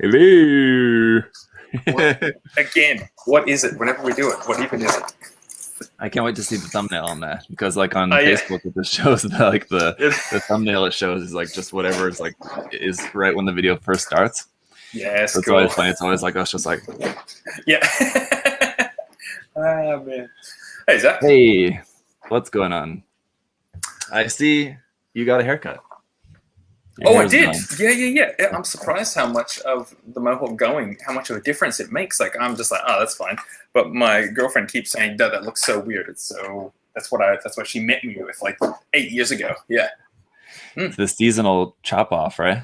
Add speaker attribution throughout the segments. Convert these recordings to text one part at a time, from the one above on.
Speaker 1: Hello.
Speaker 2: Again, what is it? Whenever we do it, what even is it?
Speaker 1: I can't wait to see the thumbnail on that, because like on
Speaker 2: Yeah.
Speaker 1: Facebook it just shows the thumbnail it shows is like just whatever is like is right when the video first starts.
Speaker 2: Yeah,
Speaker 1: so it's
Speaker 2: cool.
Speaker 1: always funny. It's always like us just like
Speaker 2: Yeah. Oh man. Hey Zach.
Speaker 1: Hey, what's going on? I see you got a haircut.
Speaker 2: I did. Yeah. I'm surprised how much of the mohawk how much of a difference it makes. Like I'm just like, oh, that's fine. But my girlfriend keeps saying, "Dad, that looks so weird." That's what she met me with like 8 years ago. Yeah.
Speaker 1: It's the seasonal chop off, right?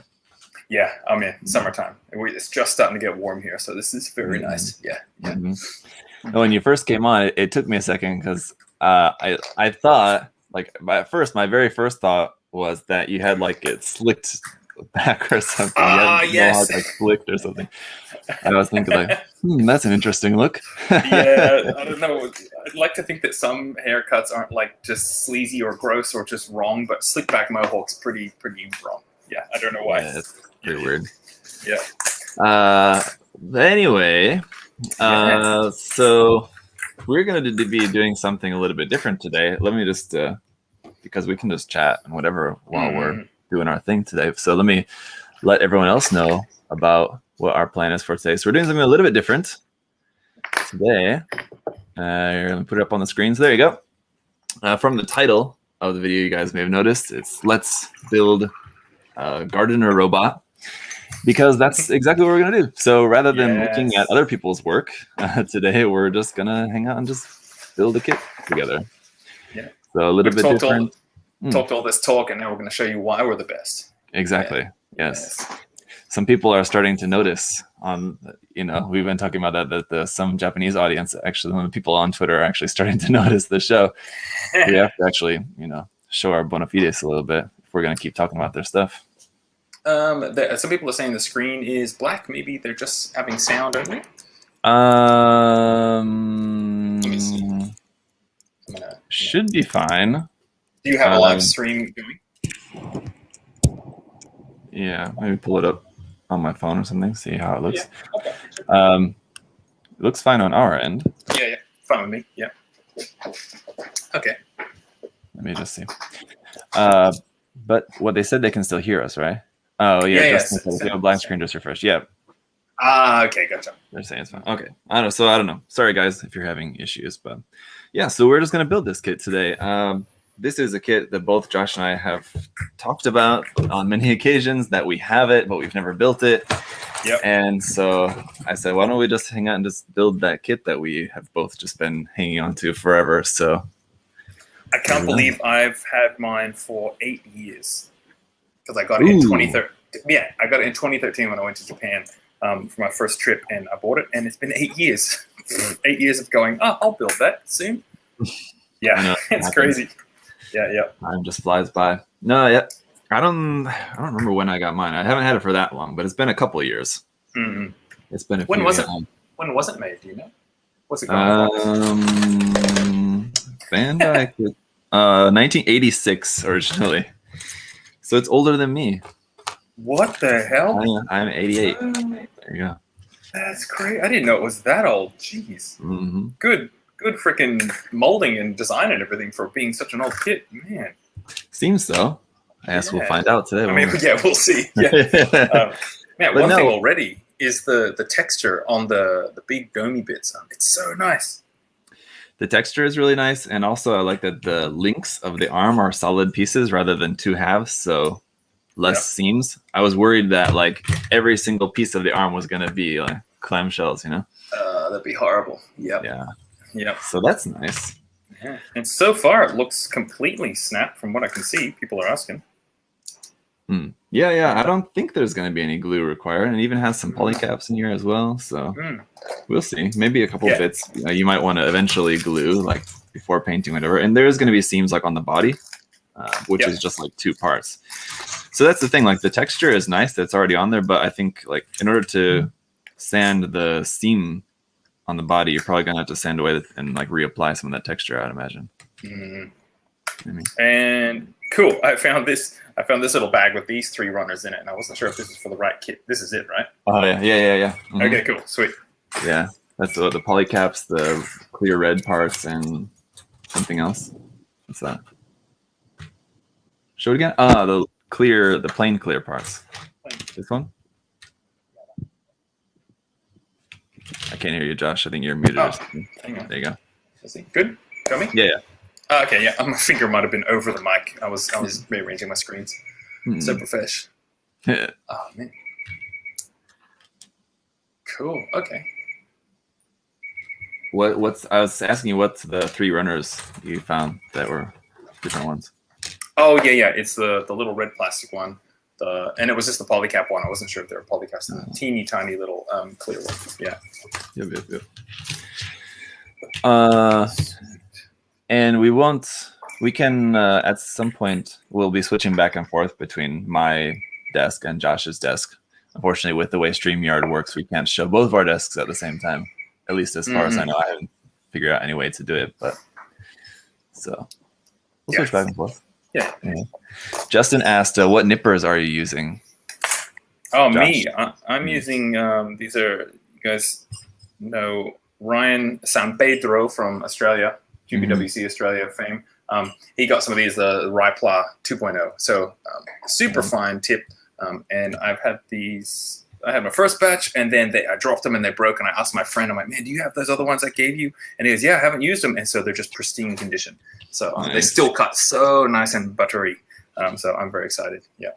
Speaker 2: Yeah. I mean, summertime. It's just starting to get warm here, so this is very nice. Yeah.
Speaker 1: When you first came on, it took me a second because I thought, like, at first, my very first thought was that you had like it slicked back or something.
Speaker 2: Yes.
Speaker 1: Like flicked or something. And I was thinking like, that's an interesting look.
Speaker 2: Yeah, I don't know. I'd like to think that some haircuts aren't like just sleazy or gross or just wrong, but slick back mohawk's pretty wrong. Yeah, I don't know why.
Speaker 1: Yeah, it's pretty weird.
Speaker 2: Yeah.
Speaker 1: Anyway, so we're going to be doing something a little bit different today. Let me just, because we can just chat and whatever while we're doing our thing today. So let me let everyone else know about what our plan is for today. So we're doing something a little bit different today. Let me put it up on the screen. So there you go. From the title of the video, you guys may have noticed, it's Let's Build a Gardener Robot. Because that's exactly what we're going to do. So rather than looking at other people's work, today we're just going to hang out and just build a kit together.
Speaker 2: Yeah.
Speaker 1: So a little bit different.
Speaker 2: Talked all this talk, and now we're going to show you why we're the best.
Speaker 1: Exactly. Yeah. Yes. Some people are starting to notice we've been talking about that some Japanese audience, actually, when the people on Twitter are actually starting to notice the show. We have to actually, show our bona fides a little bit if we're going to keep talking about their stuff.
Speaker 2: Some people are saying the screen is black. Maybe they're just having sound only. Let me see.
Speaker 1: Should be fine.
Speaker 2: Do you have a live stream going?
Speaker 1: Yeah, maybe pull it up on my phone or something. See how it looks.
Speaker 2: Yeah. Okay.
Speaker 1: It looks fine on our end.
Speaker 2: Yeah. Fine with me. Yeah. Okay.
Speaker 1: Let me just see. But what they said, they can still hear us, right? Oh, yeah. If you have a blank screen, just refresh. Yeah.
Speaker 2: Okay, gotcha.
Speaker 1: They're saying it's fine. Okay. I don't know. Sorry, guys, if you're having issues. But yeah, so we're just going to build this kit today. This is a kit that both Josh and I have talked about on many occasions, that we have it, but we've never built it.
Speaker 2: Yep.
Speaker 1: And so I said, why don't we just hang out and just build that kit that we have both just been hanging on to forever. So
Speaker 2: I can't believe I've had mine for 8 years. Because I got it in 2013. Yeah, I got it in 2013 when I went to Japan for my first trip, and I bought it, and it's been 8 years. 8 years of going, I'll build that soon. Yeah, it's crazy. Yeah.
Speaker 1: Time just flies by. No, yeah. I don't remember when I got mine. I haven't had it for that long, but it's been a couple of years.
Speaker 2: Mm-hmm.
Speaker 1: It's been a
Speaker 2: when
Speaker 1: few
Speaker 2: was
Speaker 1: years.
Speaker 2: When was it made? Do you know? What's it going
Speaker 1: Bandai, 1986 originally. So it's older than me.
Speaker 2: What the hell?
Speaker 1: I'm 88. There you go.
Speaker 2: That's crazy. I didn't know it was that old. Jeez.
Speaker 1: Mm-hmm.
Speaker 2: Good freaking molding and design and everything for being such an old kit, man.
Speaker 1: Seems so. I guess we'll find out today.
Speaker 2: We'll see. Yeah. Man, one thing already is the texture on the big gomi bits. It's so nice.
Speaker 1: The texture is really nice, and also I like that the links of the arm are solid pieces rather than two halves, so less seams. I was worried that like every single piece of the arm was going to be like clamshells,
Speaker 2: That'd be horrible. Yep.
Speaker 1: Yeah. So that's nice.
Speaker 2: Yeah. And so far it looks completely snapped from what I can see. People are asking.
Speaker 1: Yeah. I don't think there's going to be any glue required, and it even has some polycaps in here as well. So we'll see. Maybe a couple bits you might want to eventually glue, like before painting, whatever. And there is going to be seams like on the body, which is just like two parts. So that's the thing. Like the texture is nice that's already on there, but I think like in order to sand the seam on the body, you're probably gonna have to sand away and like reapply some of that texture, I'd imagine.
Speaker 2: And cool, I found this little bag with these 3 runners in it, and I wasn't sure if this is for the right kit. This is it, right?
Speaker 1: Oh yeah. Mhm.
Speaker 2: Okay, cool, sweet.
Speaker 1: Yeah, that's the polycaps, the clear red parts, and something else. What's that? Show it again. The plain clear parts. This one. I can't hear you, Josh. I think you're muted. Or something.
Speaker 2: Hang on.
Speaker 1: There you go.
Speaker 2: Is it good? Got me?
Speaker 1: Yeah.
Speaker 2: Okay, yeah. My finger might have been over the mic. I was rearranging my screens. So profesh.
Speaker 1: Yeah.
Speaker 2: Oh man. Cool. Okay.
Speaker 1: What's I was asking you what's the 3 runners you found that were different ones.
Speaker 2: Oh yeah. It's the little red plastic one. And it was just the polycap one. I wasn't sure if they were polycaps. The teeny tiny little clear one. Yeah.
Speaker 1: Yep. And we can at some point we'll be switching back and forth between my desk and Josh's desk. Unfortunately, with the way StreamYard works, we can't show both of our desks at the same time. At least as far as I know, I haven't figured out any way to do it. But so we'll switch back and forth.
Speaker 2: Yeah.
Speaker 1: Justin asked, "What nippers are you using?"
Speaker 2: Oh,
Speaker 1: Josh?
Speaker 2: me. I'm using these are, you guys know Ryan San Pedro from Australia, GBWC Australia fame. He got some of these, the Rypla 2.0. So super fine tip. And I've had these. I had my first batch, and then I dropped them and they broke. And I asked my friend, I'm like, man, do you have those other ones I gave you? And he goes, yeah, I haven't used them. And so they're just pristine condition. So they still cut so nice and buttery. So I'm very excited. Yeah.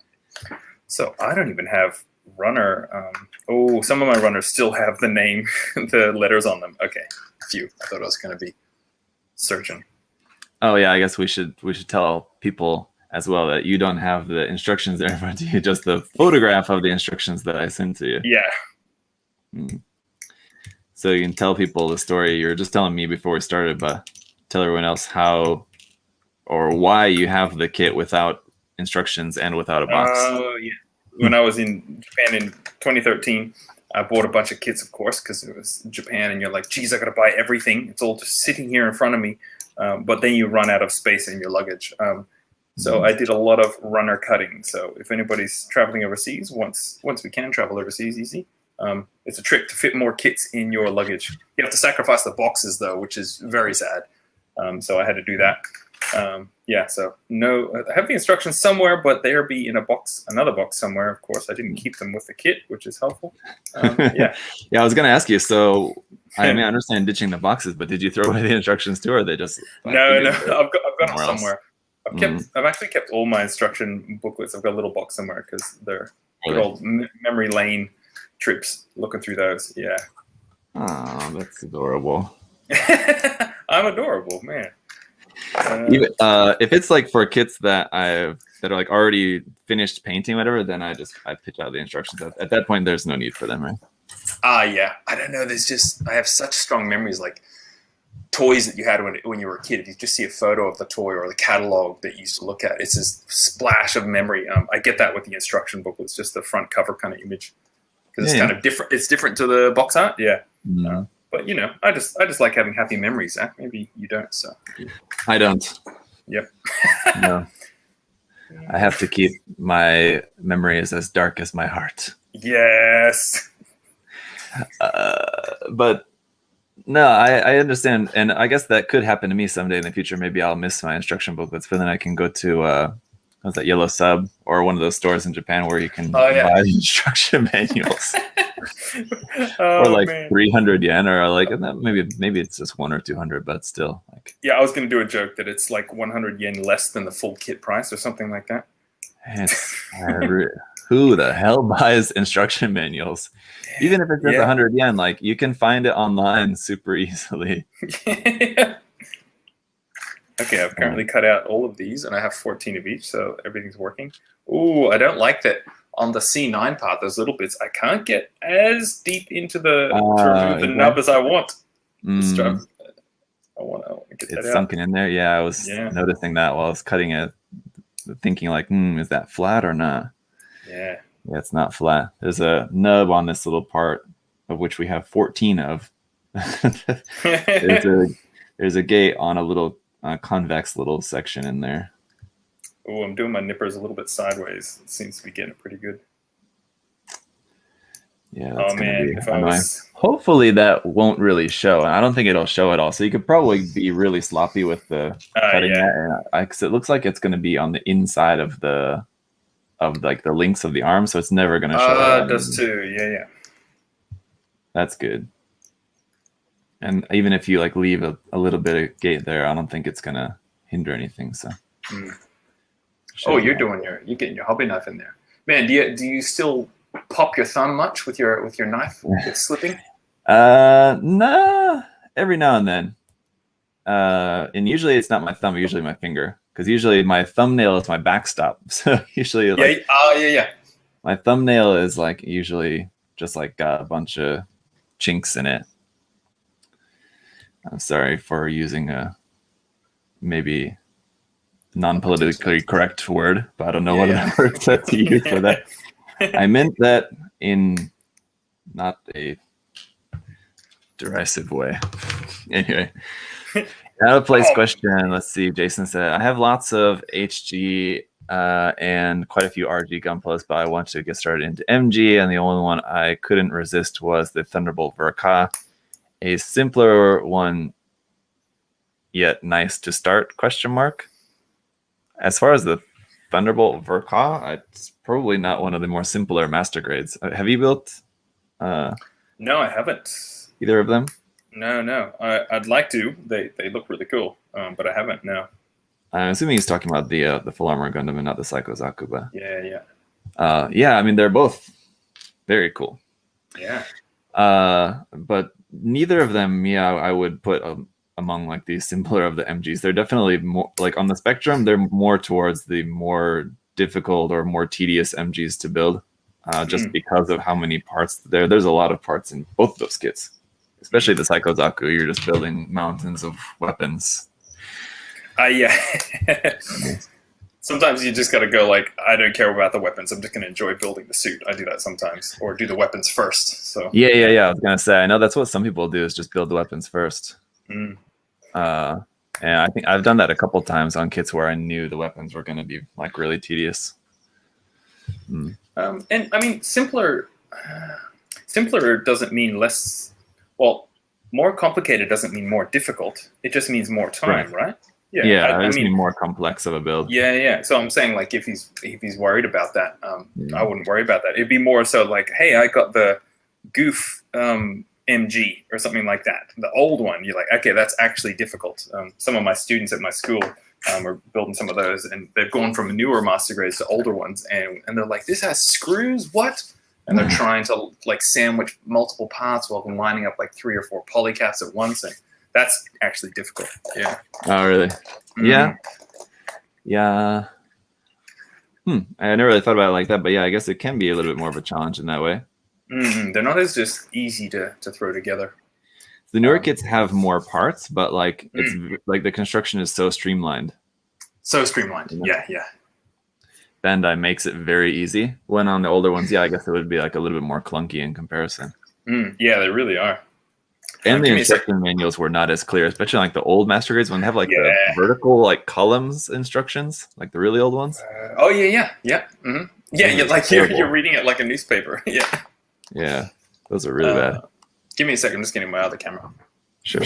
Speaker 2: So I don't even have runner. Some of my runners still have the name, the letters on them. Okay, a few. I thought I was going to be searching.
Speaker 1: Oh yeah, I guess we should tell people as well that you don't have the instructions there in front of you, just the photograph of the instructions that I sent to you.
Speaker 2: Yeah.
Speaker 1: So you can tell people the story you were just telling me before we started, but tell everyone else how or why you have the kit without instructions and without a box.
Speaker 2: Oh, yeah. When I was in Japan in 2013, I bought a bunch of kits, of course, because it was Japan, and you're like, geez, I got to buy everything. It's all just sitting here in front of me. But then you run out of space in your luggage. So I did a lot of runner cutting. So if anybody's traveling overseas, once we can travel overseas easy, it's a trick to fit more kits in your luggage. You have to sacrifice the boxes, though, which is very sad. So I had to do that. So no, I have the instructions somewhere, but they'll be in another box somewhere. Of course, I didn't keep them with the kit, which is helpful. Yeah,
Speaker 1: I was going to ask you. So I understand ditching the boxes, but did you throw away the instructions too, or are they just?
Speaker 2: No, I've got them somewhere. I've actually kept all my instruction booklets. I've got a little box somewhere because they're good old memory lane trips. Looking through those, yeah.
Speaker 1: Oh, that's adorable.
Speaker 2: I'm adorable, man.
Speaker 1: If it's like for kits that are like already finished painting, whatever, then I pitch out the instructions. At that point, there's no need for them, right?
Speaker 2: Yeah. I don't know. I have such strong memories, like toys that you had when you were a kid. If you just see a photo of the toy or the catalog that you used to look at, it's this splash of memory. I get that with the instruction book. It's just the front cover kind of image because it's kind of different. It's different to the box art. Yeah. But I just like having happy memories. Zach. Maybe you don't. So
Speaker 1: I don't.
Speaker 2: Yep.
Speaker 1: No. I have to keep my memories as dark as my heart.
Speaker 2: Yes.
Speaker 1: But no, I understand, and I guess that could happen to me someday in the future. Maybe I'll miss my instruction booklets, but then I can go to what's that, Yellow Sub, or one of those stores in Japan where you can buy the instruction manuals. Or like 300 yen, or like maybe it's just 100 or 200, but still like.
Speaker 2: Yeah, I was going to do a joke that it's like 100 yen less than the full kit price or something like that.
Speaker 1: Who the hell buys instruction manuals? Even if it's just 100 yen, like you can find it online super easily.
Speaker 2: Okay, I've currently cut out all of these, and I have 14 of each, so everything's working. Ooh, I don't like that. On the C9 part, those little bits, I can't get as deep into to remove the nub as I want. I want to get that out.
Speaker 1: It's sunken in there. Yeah, I was noticing that while I was cutting it, thinking like, is that flat or not?
Speaker 2: Yeah,
Speaker 1: it's not flat. There's a nub on this little part, of which we have 14 of. There's a gate on a little convex little section in there.
Speaker 2: Oh, I'm doing my nippers a little bit sideways. It seems to be getting pretty good.
Speaker 1: Yeah, that's gonna
Speaker 2: man,
Speaker 1: be
Speaker 2: if I
Speaker 1: annoying.
Speaker 2: was
Speaker 1: Hopefully that won't really show. I don't think it'll show at all. So you could probably be really sloppy with the cutting that, because it looks like it's gonna be on the inside of like the links of the arm, so it's never gonna show.
Speaker 2: it does too. Yeah.
Speaker 1: That's good. And even if you like leave a little bit of gate there, I don't think it's gonna hinder anything. So.
Speaker 2: Oh, you're getting your hobby knife in there, man. Do you still pop your thumb much with your knife? It's slipping.
Speaker 1: Nah. Every now and then. And usually it's not my thumb. Usually my finger, because usually my thumbnail is my backstop. So usually, like,
Speaker 2: yeah.
Speaker 1: My thumbnail is like usually just like got a bunch of chinks in it. I'm sorry for using a maybe non-politically correct word, but I don't know what other word to use for that. I meant that in not a derisive way. Anyway, out of place question. Let's see. Jason said, I have lots of HG and quite a few RG Gunplas, but I want to get started into MG, and the only one I couldn't resist was the Thunderbolt Verka, a simpler one, yet nice to start, question mark. As far as the Thunderbolt Verka, it's probably not one of the more simpler master grades. Have you built?
Speaker 2: No, I haven't.
Speaker 1: Either of them?
Speaker 2: No. I'd like to. They look really cool, but I haven't. No.
Speaker 1: I'm assuming he's talking about the full armor Gundam and not the Psycho Zakuba.
Speaker 2: Yeah.
Speaker 1: Yeah, I mean they're both very cool.
Speaker 2: Yeah.
Speaker 1: But neither of them, I would put among like the simpler of the MGs. They're definitely more like on the spectrum. They're more towards the more difficult or more tedious MGs to build, just because of how many parts there. There's a lot of parts in both of those kits, especially the Psycho Zaku. You're just building mountains of weapons.
Speaker 2: Yeah. Sometimes you just got to go like, I don't care about the weapons. I'm just going to enjoy building the suit. I do that sometimes, or do the weapons first. So
Speaker 1: yeah. I was gonna say, I know that's what some people do, is just build the weapons first. And I think I've done that a couple times on kits where I knew the weapons were going to be like really tedious.
Speaker 2: And I mean, simpler doesn't mean less. Well, more complicated doesn't mean more difficult. It just means more time, right?
Speaker 1: Yeah, I mean more complex of a build.
Speaker 2: Yeah. So I'm saying, like, if he's worried about that, I wouldn't worry about that. It'd be more so like, hey, I got the Goof MG or something like that, the old one. You're like, okay, that's actually difficult. Some of my students at my school are building some of those, and they've gone from newer master grades to older ones, and they're like, this has screws, what? And they're trying to like sandwich multiple parts while lining up like 3 or 4 polycaps at once, and that's actually difficult. Yeah.
Speaker 1: Oh, really? Yeah. I never really thought about it like that, but yeah, I guess it can be a little bit more of a challenge in that way.
Speaker 2: They're not as just easy to throw together.
Speaker 1: The newer kits have more parts, but like it's like the construction is so streamlined.
Speaker 2: Yeah.
Speaker 1: Bandai makes it very easy. When on the older ones, I guess it would be like a little bit more clunky in comparison.
Speaker 2: Yeah, they really are.
Speaker 1: And the instruction manuals were not as clear, especially like the old master grades when they have like the vertical like columns instructions, like the really old ones.
Speaker 2: Yeah. Mm-hmm. Yeah, like you're reading it like a newspaper.
Speaker 1: Yeah, those are really bad.
Speaker 2: Give me a second. I'm just getting my other camera.
Speaker 1: Sure.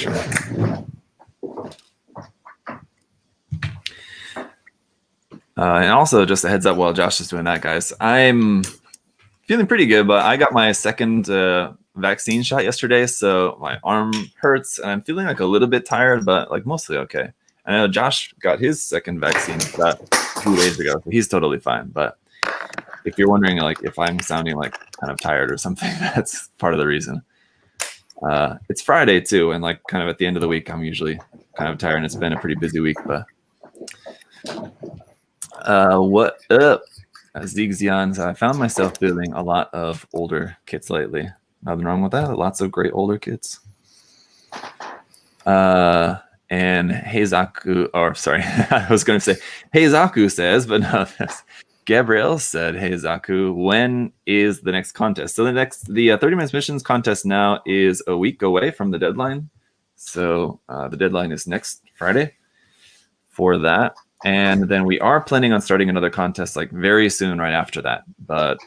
Speaker 1: And also, just a heads up while Josh is doing that, guys, I'm feeling pretty good, but I got my second vaccine shot yesterday, so my arm hurts, and I'm feeling like a little bit tired, but like mostly okay. I know Josh got his second vaccine shot 2 days ago, so he's totally fine. But if you're wondering, like, if I'm sounding like kind of tired or something, that's part of the reason. It's Friday too, and like kind of at the end of the week, I'm usually kind of tired, and it's been a pretty busy week. But what up, Zigzians? I found myself building a lot of older kits lately. Nothing wrong with that. Lots of great older kits. And Heizaku, or sorry, I was going to say Heizaku says, but no, Gabrielle said, Heizaku, when is the next contest? So the 30 minutes missions contest now is a week away from the deadline. So the deadline is next Friday for that. And then we are planning on starting another contest like very soon right after that. But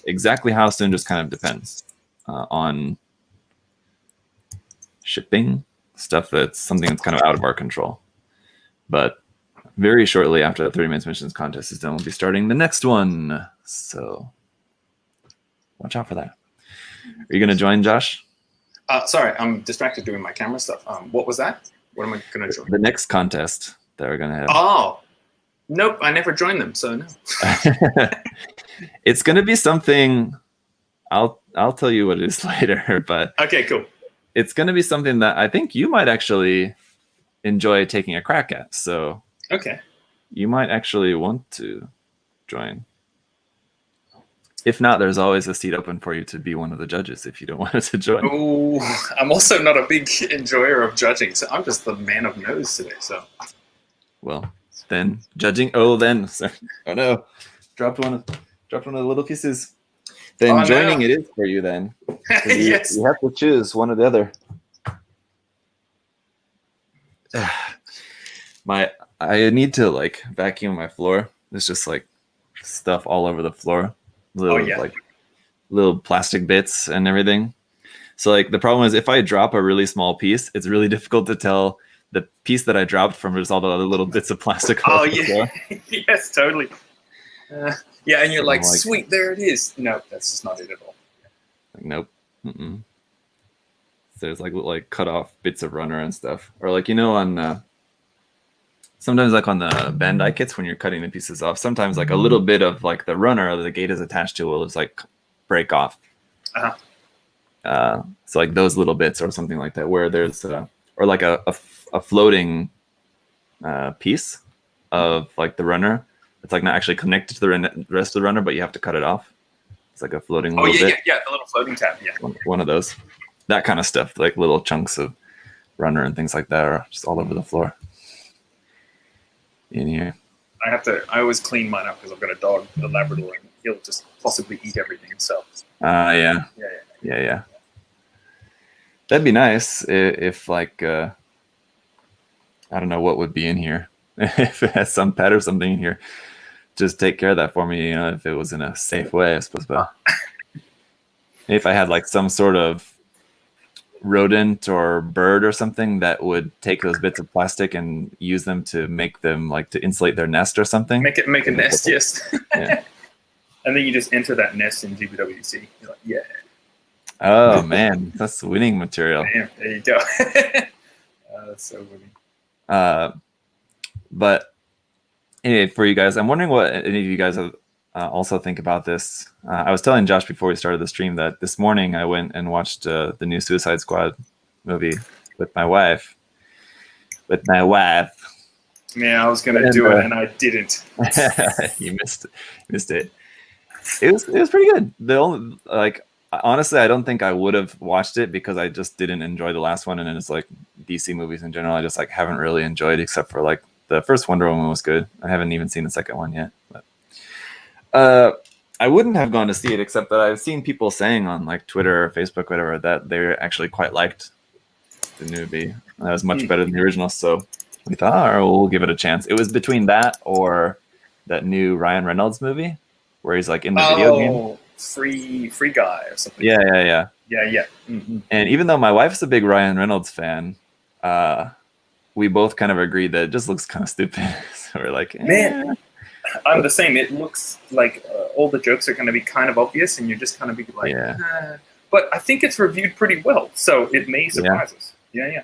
Speaker 1: Exactly how soon just kind of depends on shipping stuff. That's something that's kind of out of our control. But very shortly after the 30 minutes missions contest is done, we'll be starting the next one. So watch out for that. Are you going to join, Josh?
Speaker 2: Sorry, I'm distracted doing my camera stuff. What was that? What am I going to join?
Speaker 1: The next contest that we're going to have.
Speaker 2: Oh, nope. I never joined them, so no.
Speaker 1: It's going to be something. I'll tell you what it is later, but
Speaker 2: okay, cool.
Speaker 1: It's going to be something that I think you might actually enjoy taking a crack at. So
Speaker 2: okay,
Speaker 1: you might actually want to join. If not, there's always a seat open for you to be one of the judges if you don't want to join.
Speaker 2: Oh, I'm also not a big enjoyer of judging, so I'm just the man of no's today. So,
Speaker 1: well, then judging. Oh, then oh no, dropped one of the little pieces. Then joining it is for you. Then
Speaker 2: yes,
Speaker 1: you have to choose one or the other. I need to like vacuum my floor. There's just like stuff all over the floor. Little plastic bits and everything. So like the problem is if I drop a really small piece, it's really difficult to tell the piece that I dropped from just all the other little bits of plastic.
Speaker 2: Oh yeah, yes, totally. Yeah, and you're like, sweet, there it is. No, that's just not it at all.
Speaker 1: Like, nope. Mm-mm. So there's like cut off bits of runner and stuff, or like on sometimes like on the Bandai kits when you're cutting the pieces off, sometimes like a little bit of like the runner that the gate is attached to will just like break off. So like those little bits or something like that, where there's or like a floating piece of like the runner. It's like not actually connected to the rest of the runner, but you have to cut it off. It's like a floating little bit.
Speaker 2: Yeah, the little floating tab. Yeah,
Speaker 1: one of those. That kind of stuff, like little chunks of runner and things like that, are just all over the floor. In here,
Speaker 2: I always clean mine up because I've got a dog, a Labrador, and he'll just possibly eat everything himself.
Speaker 1: Yeah. That'd be nice if like I don't know what would be in here. If it has some pet or something in here, just take care of that for me. If it was in a safe way, I suppose. But if I had like some sort of rodent or bird or something that would take those bits of plastic and use them to make them like to insulate their nest or something.
Speaker 2: Make a nest, yes.
Speaker 1: Yeah.
Speaker 2: And then you just enter that nest in GBWC. You're like, yeah.
Speaker 1: Oh man, that's winning material.
Speaker 2: Damn, there you go. That's so winning.
Speaker 1: But anyway, for you guys, I'm wondering what any of you guys have also think about this. I was telling Josh before we started the stream that this morning I went and watched the new Suicide Squad movie with my wife.
Speaker 2: Yeah, I was gonna do it and I didn't.
Speaker 1: You missed it. It was pretty good. The only honestly, I don't think I would have watched it because I just didn't enjoy the last one, and then it's like DC movies in general. I just like haven't really enjoyed, except for like the first Wonder Woman was good. I haven't even seen the second one yet, but I wouldn't have gone to see it, except that I've seen people saying on like Twitter or Facebook, whatever, that they actually quite liked the movie. That was much better than the original. So we thought, all right, we'll give it a chance. It was between that or that new Ryan Reynolds movie where he's like in the video game.
Speaker 2: Free Guy or something.
Speaker 1: Yeah.
Speaker 2: Mm-hmm.
Speaker 1: And even though my wife's a big Ryan Reynolds fan, we both kind of agreed that it just looks kind of stupid. So we're like,
Speaker 2: man, I'm the same. It looks like all the jokes are going to be kind of obvious, and you're just kind of be like, But I think it's reviewed pretty well, so it may surprise us. Yeah.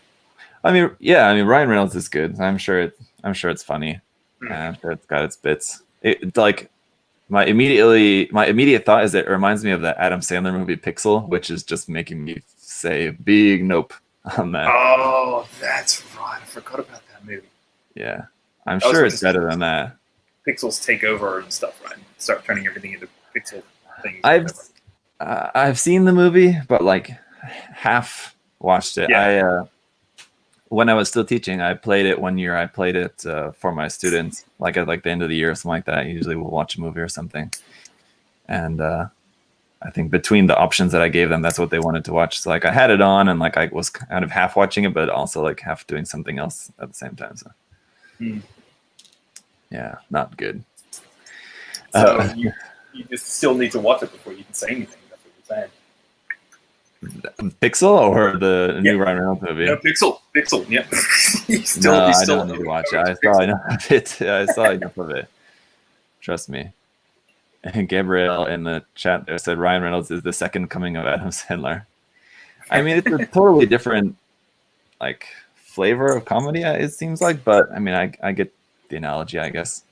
Speaker 1: I mean, Ryan Reynolds is good. I'm sure it's funny. I'm sure it's got its bits. It like my immediate thought is it reminds me of that Adam Sandler movie Pixel, which is just making me say big nope on that.
Speaker 2: Oh, that's right. I forgot about that movie.
Speaker 1: Yeah, I'm sure it's better than that.
Speaker 2: Pixels take over and stuff, right? Start turning everything into pixel things.
Speaker 1: I've seen the movie, but like half watched it.
Speaker 2: Yeah.
Speaker 1: When I was still teaching, I played it one year. I played it for my students, like at like the end of the year or something like that. Usually we'll watch a movie or something. And I think between the options that I gave them, that's what they wanted to watch. So like I had it on and like I was kind of half watching it, but also like half doing something else at the same time. So yeah, not good.
Speaker 2: So you just still need to watch it before you didn't say anything. That's what you're saying.
Speaker 1: Pixel or the new Ryan Reynolds movie?
Speaker 2: No, Pixel. Yeah.
Speaker 1: I don't need to watch it. I saw enough of it. I saw enough of it. Trust me. And Gabrielle in the chat there said Ryan Reynolds is the second coming of Adam Sandler. I mean, it's a totally different like flavor of comedy. It seems like, but I mean, I get the analogy, I guess.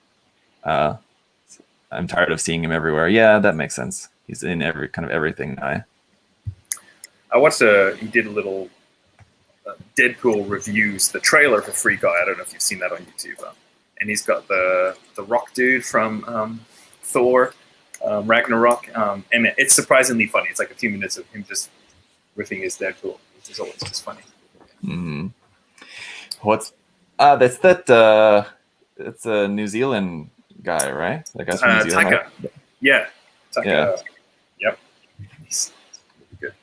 Speaker 1: I'm tired of seeing him everywhere. Yeah, that makes sense. He's in every kind of everything now.
Speaker 2: I watched he did a little Deadpool reviews, the trailer for Free Guy. I don't know if you've seen that on YouTube. And he's got the rock dude from Thor, Ragnarok. And it's surprisingly funny. It's like a few minutes of him just riffing his Deadpool, which is always just funny.
Speaker 1: Mm-hmm. That's that it's a New Zealand guy, right? That guy's from New Zealand,
Speaker 2: Taika.
Speaker 1: right?
Speaker 2: Yeah. Taika.
Speaker 1: Yeah.
Speaker 2: Yep. He's good.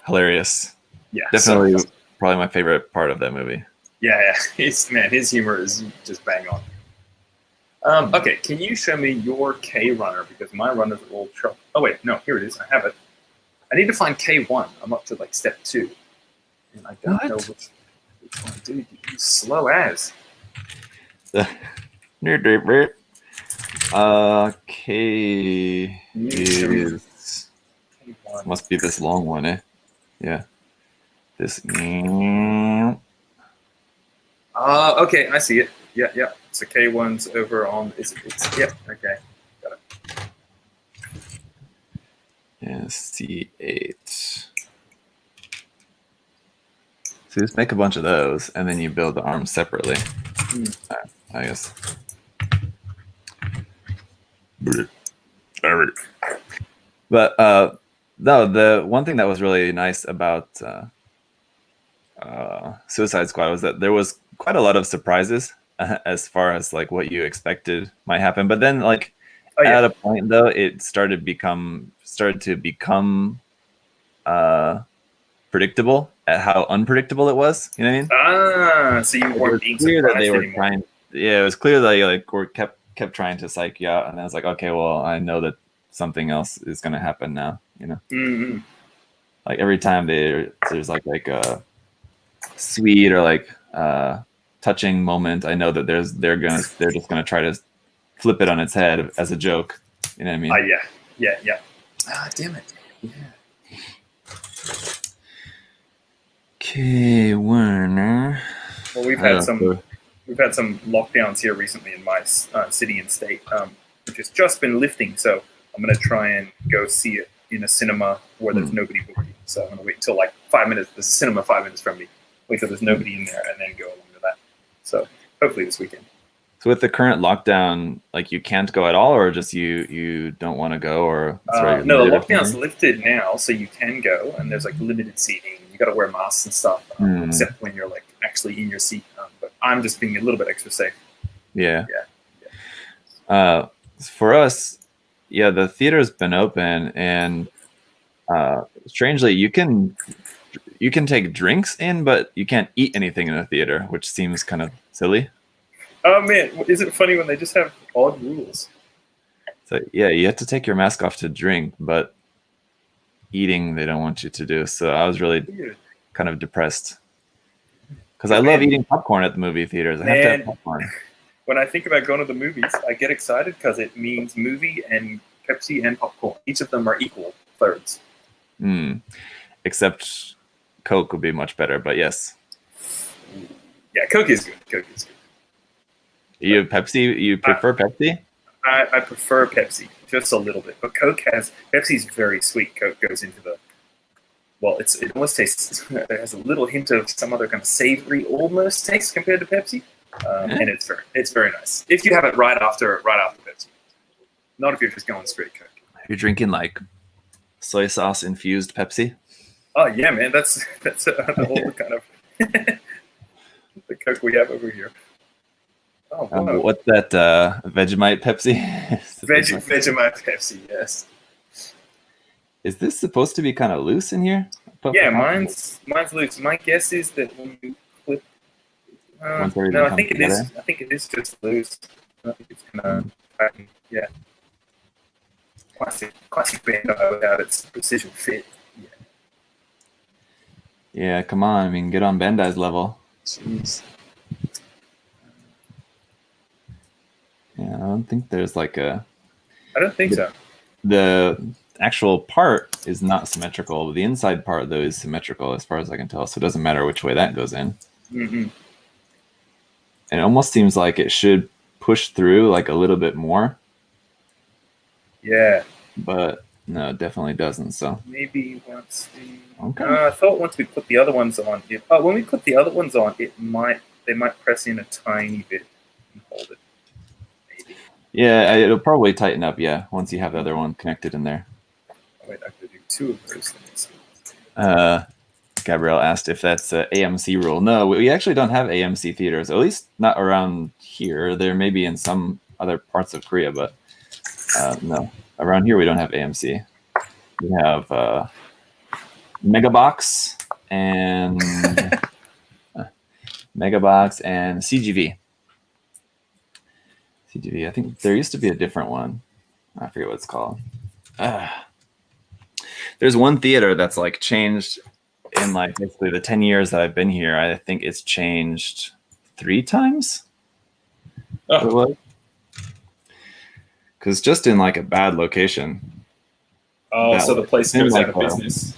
Speaker 1: Hilarious.
Speaker 2: Yeah.
Speaker 1: Definitely probably my favorite part of that movie.
Speaker 2: Yeah. His humor is just bang on. Okay, can you show me your K runner? Because my runners are all trouble. Oh wait, no, here it is. I have it. I need to find K1. I'm up to like step 2. And I don't know which one. Dude, you slow as.
Speaker 1: K is
Speaker 2: K1.
Speaker 1: must be this long one, eh? Yeah. This.
Speaker 2: Okay, I see it. Yeah. So K1's over on. It's yeah. Okay, got it.
Speaker 1: Yeah, C8. So just make a bunch of those, and then you build the arms separately. I guess. But no, the one thing that was really nice about Suicide Squad was that there was quite a lot of surprises as far as like what you expected might happen. But then like at a point though, it started to become predictable at how unpredictable it was. You know what I mean?
Speaker 2: So you weren't being
Speaker 1: clear that they were
Speaker 2: anymore.
Speaker 1: trying. Yeah, it was clear that like were kept trying to psych you out, and I was like, okay, well, I know that something else is going to happen now. You know,
Speaker 2: Mm-hmm.
Speaker 1: like every time there's like a sweet or like touching moment, I know that they're just gonna try to flip it on its head as a joke. You know what I mean?
Speaker 2: Yeah. Damn it. Yeah.
Speaker 1: Okay, Werner.
Speaker 2: Well, we've had some lockdowns here recently in my city and state, which has just been lifting. So I'm going to try and go see it in a cinema where there's nobody booking. So I'm going to wait until like 5 minutes. There's a cinema 5 minutes from me. Wait till there's nobody in there and then go along to that. So hopefully this weekend.
Speaker 1: So with the current lockdown, like you can't go at all, or just you don't want to go, or
Speaker 2: no, the lockdown's lifted now, so you can go, and there's like limited seating. You got to wear masks and stuff, except when you're like actually in your seat. But I'm just being a little bit extra safe.
Speaker 1: Yeah. For us, the theater's been open, and strangely, you can take drinks in, but you can't eat anything in a theater, which seems kind of silly.
Speaker 2: Oh man, is it funny when they just have odd rules?
Speaker 1: So you have to take your mask off to drink, but eating they don't want you to do. So I was really kind of depressed because I love eating popcorn at the movie theaters. I have to have popcorn.
Speaker 2: When I think about going to the movies, I get excited because it means movie and Pepsi and popcorn. Each of them are equal thirds.
Speaker 1: Except Coke would be much better, but yes.
Speaker 2: Yeah, Coke is good.
Speaker 1: You Pepsi? You prefer Pepsi?
Speaker 2: I prefer Pepsi just a little bit, but Pepsi's very sweet. Coke goes into it almost tastes. It has a little hint of some other kind of savory almost taste compared to Pepsi, and it's very nice if you have it right after Pepsi. Not if you're just going straight Coke.
Speaker 1: You're drinking like soy sauce infused Pepsi.
Speaker 2: Oh yeah, man, that's the whole kind of the Coke we have over here. Oh, wow.
Speaker 1: What's that? Vegemite Pepsi?
Speaker 2: Vegemite Pepsi, yes.
Speaker 1: Is this supposed to be kind of loose in here?
Speaker 2: Yeah, mine's loose. My guess is that when you clip, no, I think it is. I think it is just loose. I think it's kind of yeah. classic Bandai without its precision fit.
Speaker 1: Yeah, come on. I mean, get on Bandai's level.
Speaker 2: Jeez.
Speaker 1: Yeah, I don't think there's like a...
Speaker 2: I don't think so.
Speaker 1: The actual part is not symmetrical. The inside part, though, is symmetrical as far as I can tell. So it doesn't matter which way that goes in.
Speaker 2: Mm-hmm.
Speaker 1: And it almost seems like it should push through like a little bit more.
Speaker 2: Yeah.
Speaker 1: But no, it definitely doesn't. So
Speaker 2: maybe once we...
Speaker 1: Okay.
Speaker 2: I thought once we put the other ones on, when we put the other ones on, they might press in a tiny bit and hold it. Maybe.
Speaker 1: Yeah, it'll probably tighten up. Yeah, once you have the other one connected in there.
Speaker 2: Oh, wait, I could do 2 of those things.
Speaker 1: Gabrielle asked if that's an AMC rule. No, we actually don't have AMC theaters, at least not around here. There may be in some other parts of Korea, but no. Around here, we don't have AMC. We have Megabox and CGV. CGV. I think there used to be a different one. I forget what it's called. There's one theater that's like changed in like basically the 10 years that I've been here. I think it's changed 3 times.
Speaker 2: Oh.
Speaker 1: Because just in like a bad location.
Speaker 2: Oh, so the place goes out of business.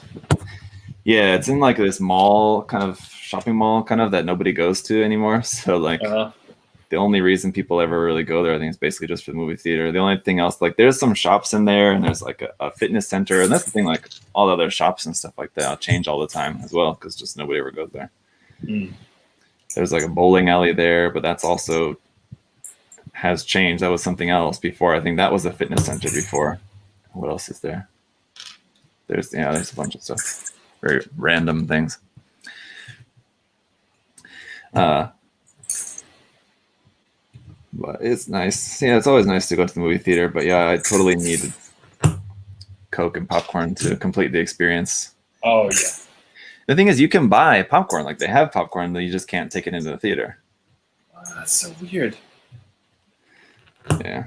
Speaker 1: Yeah, it's in like this mall, kind of shopping mall, kind of that nobody goes to anymore. So like the only reason people ever really go there, I think, is basically just for the movie theater. The only thing else, like there's some shops in there, and there's like a fitness center, and that's the thing. Like all the other shops and stuff like that change all the time as well, because just nobody ever goes there.
Speaker 2: Mm.
Speaker 1: There's like a bowling alley there, but that's also has changed. That was something else before. I think that was a fitness center before. What else is there? There's a bunch of stuff. Very random things. But it's nice. Yeah, it's always nice to go to the movie theater. But yeah, I totally need Coke and popcorn to complete the experience.
Speaker 2: Oh yeah.
Speaker 1: The thing is, you can buy popcorn. Like they have popcorn, but you just can't take it into the theater.
Speaker 2: That's so weird.
Speaker 1: Yeah.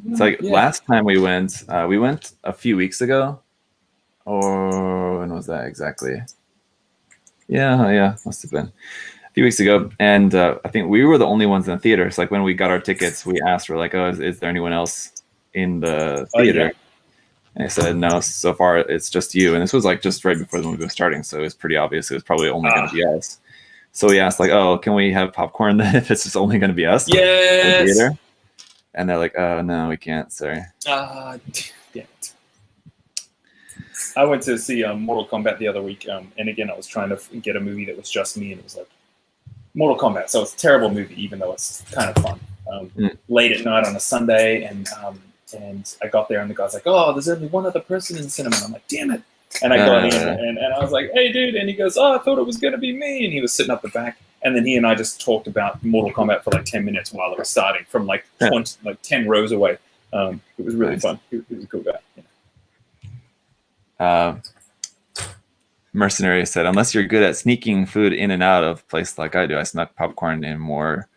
Speaker 1: It's like last time we went a few weeks ago. Or when was that exactly? Yeah, must have been a few weeks ago. And I think we were the only ones in the theater. So like when we got our tickets, we asked, we're like, oh, is there anyone else in the theater? Yeah. And they said, no, so far it's just you. And this was like just right before the movie was starting. So it was pretty obvious it was probably only going to be us. So we asked like, oh, can we have popcorn then if it's just only going to be us?
Speaker 2: Yes.
Speaker 1: In the theater? And they're like, oh, no, we can't. Sorry.
Speaker 2: Damn it. I went to see Mortal Kombat the other week, and again, I was trying to get a movie that was just me, and it was like Mortal Kombat. So it's a terrible movie, even though it's kind of fun. Late at night on a Sunday, and I got there, and the guy's like, "Oh, there's only one other person in the cinema." And I'm like, "Damn it!" And I got in, and I was like, "Hey, dude!" And he goes, "Oh, I thought it was going to be me." And he was sitting up the back, and then he and I just talked about Mortal Kombat for like 10 minutes while it was starting from like 10 rows away. It was really fun. He was a cool guy. Yeah.
Speaker 1: Mercenary said, unless you're good at sneaking food in and out of place like I do, I snuck popcorn in more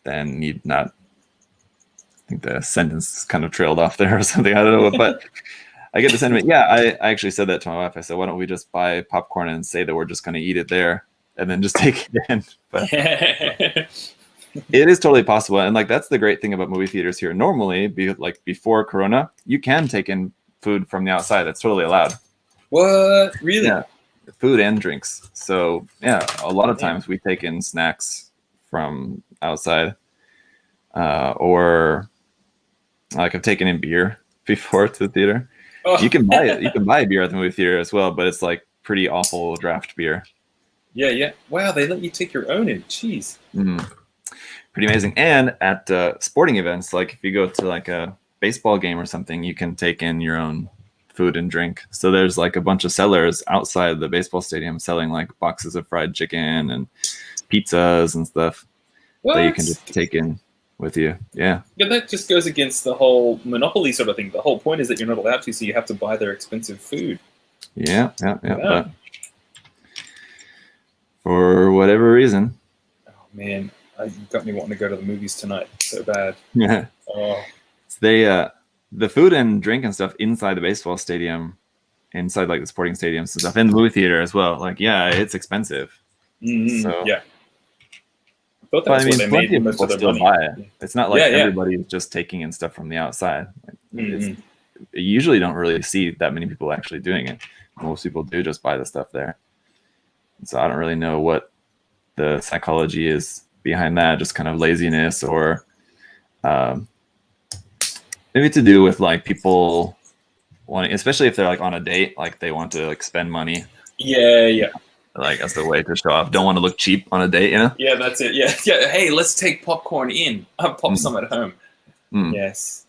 Speaker 1: than need not. I think the sentence kind of trailed off there or something. I don't know, but I get the sentiment. Yeah, I actually said that to my wife. I said, why don't we just buy popcorn and say that we're just going to eat it there and then just take it in? But it is totally possible. And like, that's the great thing about movie theaters here. Normally, before Corona, you can take in food from the outside. That's totally allowed.
Speaker 2: What? Really?
Speaker 1: Yeah. Food and drinks. So yeah, a lot of times we take in snacks from outside. Or like I've taken in beer before to the theater. Oh. You can buy it. You can buy beer at the movie theater as well, but it's like pretty awful draft beer.
Speaker 2: Yeah. Wow, they let you take your own in. Jeez.
Speaker 1: Pretty amazing. And at sporting events, like if you go to like a baseball game or something, you can take in your own food and drink. So there's like a bunch of sellers outside the baseball stadium selling like boxes of fried chicken and pizzas and stuff that you can just take in with you. Yeah,
Speaker 2: that just goes against the whole monopoly sort of thing. The whole point is that you're not allowed to, so you have to buy their expensive food.
Speaker 1: Yeah. But for whatever reason.
Speaker 2: Oh man, you got me wanting to go to the movies tonight so bad.
Speaker 1: Yeah.
Speaker 2: Oh.
Speaker 1: They the food and drink and stuff inside the baseball stadium, inside like the sporting stadiums and stuff, in the movie theater as well. Like, yeah, it's expensive. So
Speaker 2: Yeah. I thought that
Speaker 1: but
Speaker 2: was
Speaker 1: I mean,
Speaker 2: where they
Speaker 1: plenty
Speaker 2: made
Speaker 1: of
Speaker 2: most
Speaker 1: people
Speaker 2: of their
Speaker 1: still
Speaker 2: money.
Speaker 1: buy it. It's not like
Speaker 2: Yeah, yeah.
Speaker 1: everybody's just taking in stuff from the outside. Like, you usually don't really see that many people actually doing it. Most people do just buy the stuff there. So I don't really know what the psychology is behind that. Just kind of laziness, or maybe to do with like people wanting, especially if they're like on a date, like they want to like spend money.
Speaker 2: Yeah.
Speaker 1: Like as the way to show off. Don't want to look cheap on a date, you know?
Speaker 2: Yeah, that's it. Yeah. Hey, let's take popcorn in. I'll pop some at home. Yes.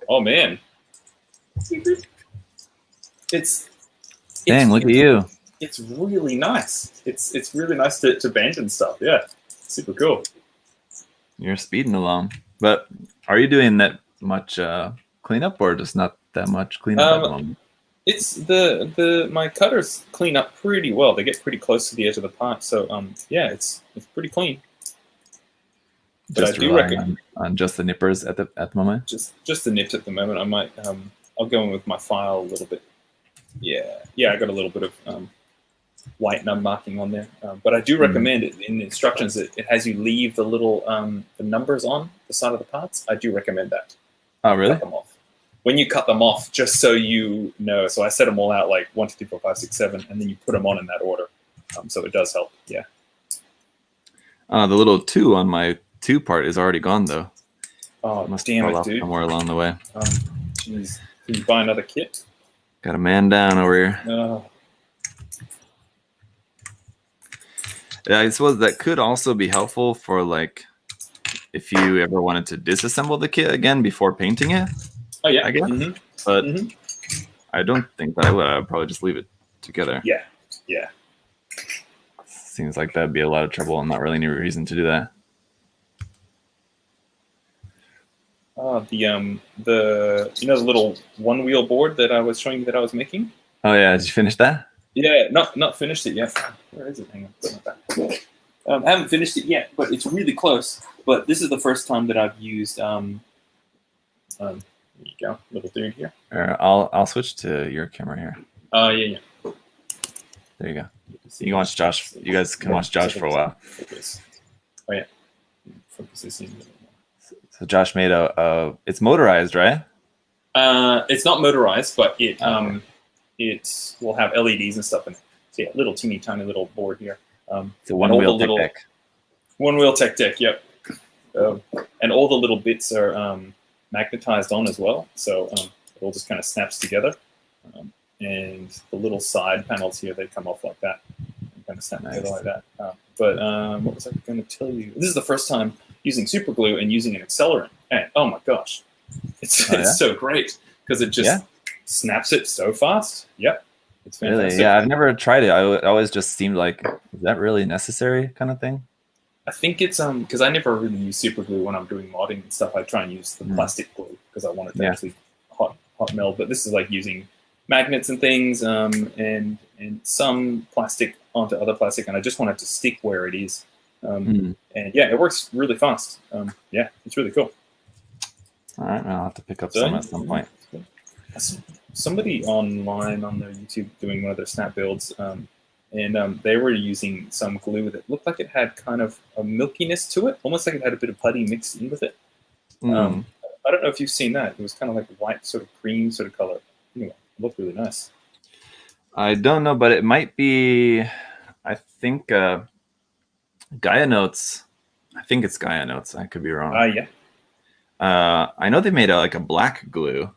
Speaker 2: Oh man. It's
Speaker 1: Dang, look at you.
Speaker 2: It's really nice. It's really nice to bend and stuff. Yeah. Super cool.
Speaker 1: You're speeding along. But are you doing that much cleanup, or just not that much cleanup at the moment?
Speaker 2: It's my cutters clean up pretty well. They get pretty close to the edge of the part. So yeah, it's pretty clean. But
Speaker 1: Just
Speaker 2: I do
Speaker 1: relying on just the nippers at the moment.
Speaker 2: Just the nips at the moment. I might I'll go in with my file a little bit. Yeah, I got a little bit of white nub marking on there. But I do recommend it in the instructions. It has you leave the little the numbers on the side of the parts. I do recommend that.
Speaker 1: Oh, really?
Speaker 2: Cut them off. When you cut them off, just so you know. So I set them all out like 1, 2, 3, 4, 5, 6, 7, and then you put them on in that order. So it does help. Yeah.
Speaker 1: The little 2 on my 2 part is already gone though.
Speaker 2: Oh,
Speaker 1: Must
Speaker 2: damn
Speaker 1: fall
Speaker 2: it,
Speaker 1: off
Speaker 2: dude.
Speaker 1: somewhere along the way.
Speaker 2: Jeez. Can you buy another kit?
Speaker 1: Got a man down over here. Yeah, I suppose that could also be helpful for like if you ever wanted to disassemble the kit again before painting it.
Speaker 2: Oh yeah,
Speaker 1: I guess. But I don't think that I would. I would probably just leave it together.
Speaker 2: Yeah.
Speaker 1: Seems like that'd be a lot of trouble and not really any reason to do that.
Speaker 2: The the little one wheel board that I was showing you that I was making.
Speaker 1: Oh yeah, did you finish that?
Speaker 2: Yeah, not finished it yet. Where is it? Hang on. I haven't finished it yet, but it's really close. But this is the first time that I've used. There you go, little dude here.
Speaker 1: I'll switch to your camera here.
Speaker 2: Yeah.
Speaker 1: There you go. You can watch Josh. You guys can watch Josh for a while.
Speaker 2: Focus. Oh yeah. Focus this in.
Speaker 1: So Josh made it's motorized, right?
Speaker 2: It's not motorized, but it will have LEDs and stuff in it. So yeah, little teeny tiny little board here.
Speaker 1: It's a one-wheel tech deck.
Speaker 2: One-wheel tech deck, yep. And all the little bits are magnetized on as well, so it all just kind of snaps together. And the little side panels here, they come off like that. And kind of snap together like that. But what was I going to tell you? This is the first time using super glue and using an accelerant. And oh my gosh, it's so great because it just snaps it so fast. Yep. It's fantastic.
Speaker 1: Really? Yeah, I've never tried it. I always just seemed like, is that really necessary kind of thing?
Speaker 2: I think it's because I never really use super glue when I'm doing modding and stuff. I try and use the plastic glue because I want it to actually hot meld. But this is like using magnets and things and some plastic onto other plastic, and I just want it to stick where it is. And yeah, it works really fast. Yeah, it's really cool.
Speaker 1: All right, I'll have to pick up some at some point.
Speaker 2: Somebody online on their YouTube doing one of their snap builds, and they were using some glue that looked like it had kind of a milkiness to it, almost like it had a bit of putty mixed in with it. I don't know if you've seen that. It was kind of like white, sort of cream sort of color. Anyway, it looked really nice. I
Speaker 1: don't know, but it might be, I think, Gaia Notes. I think it's Gaia Notes. I could be wrong.
Speaker 2: Yeah.
Speaker 1: I know they made like a black glue.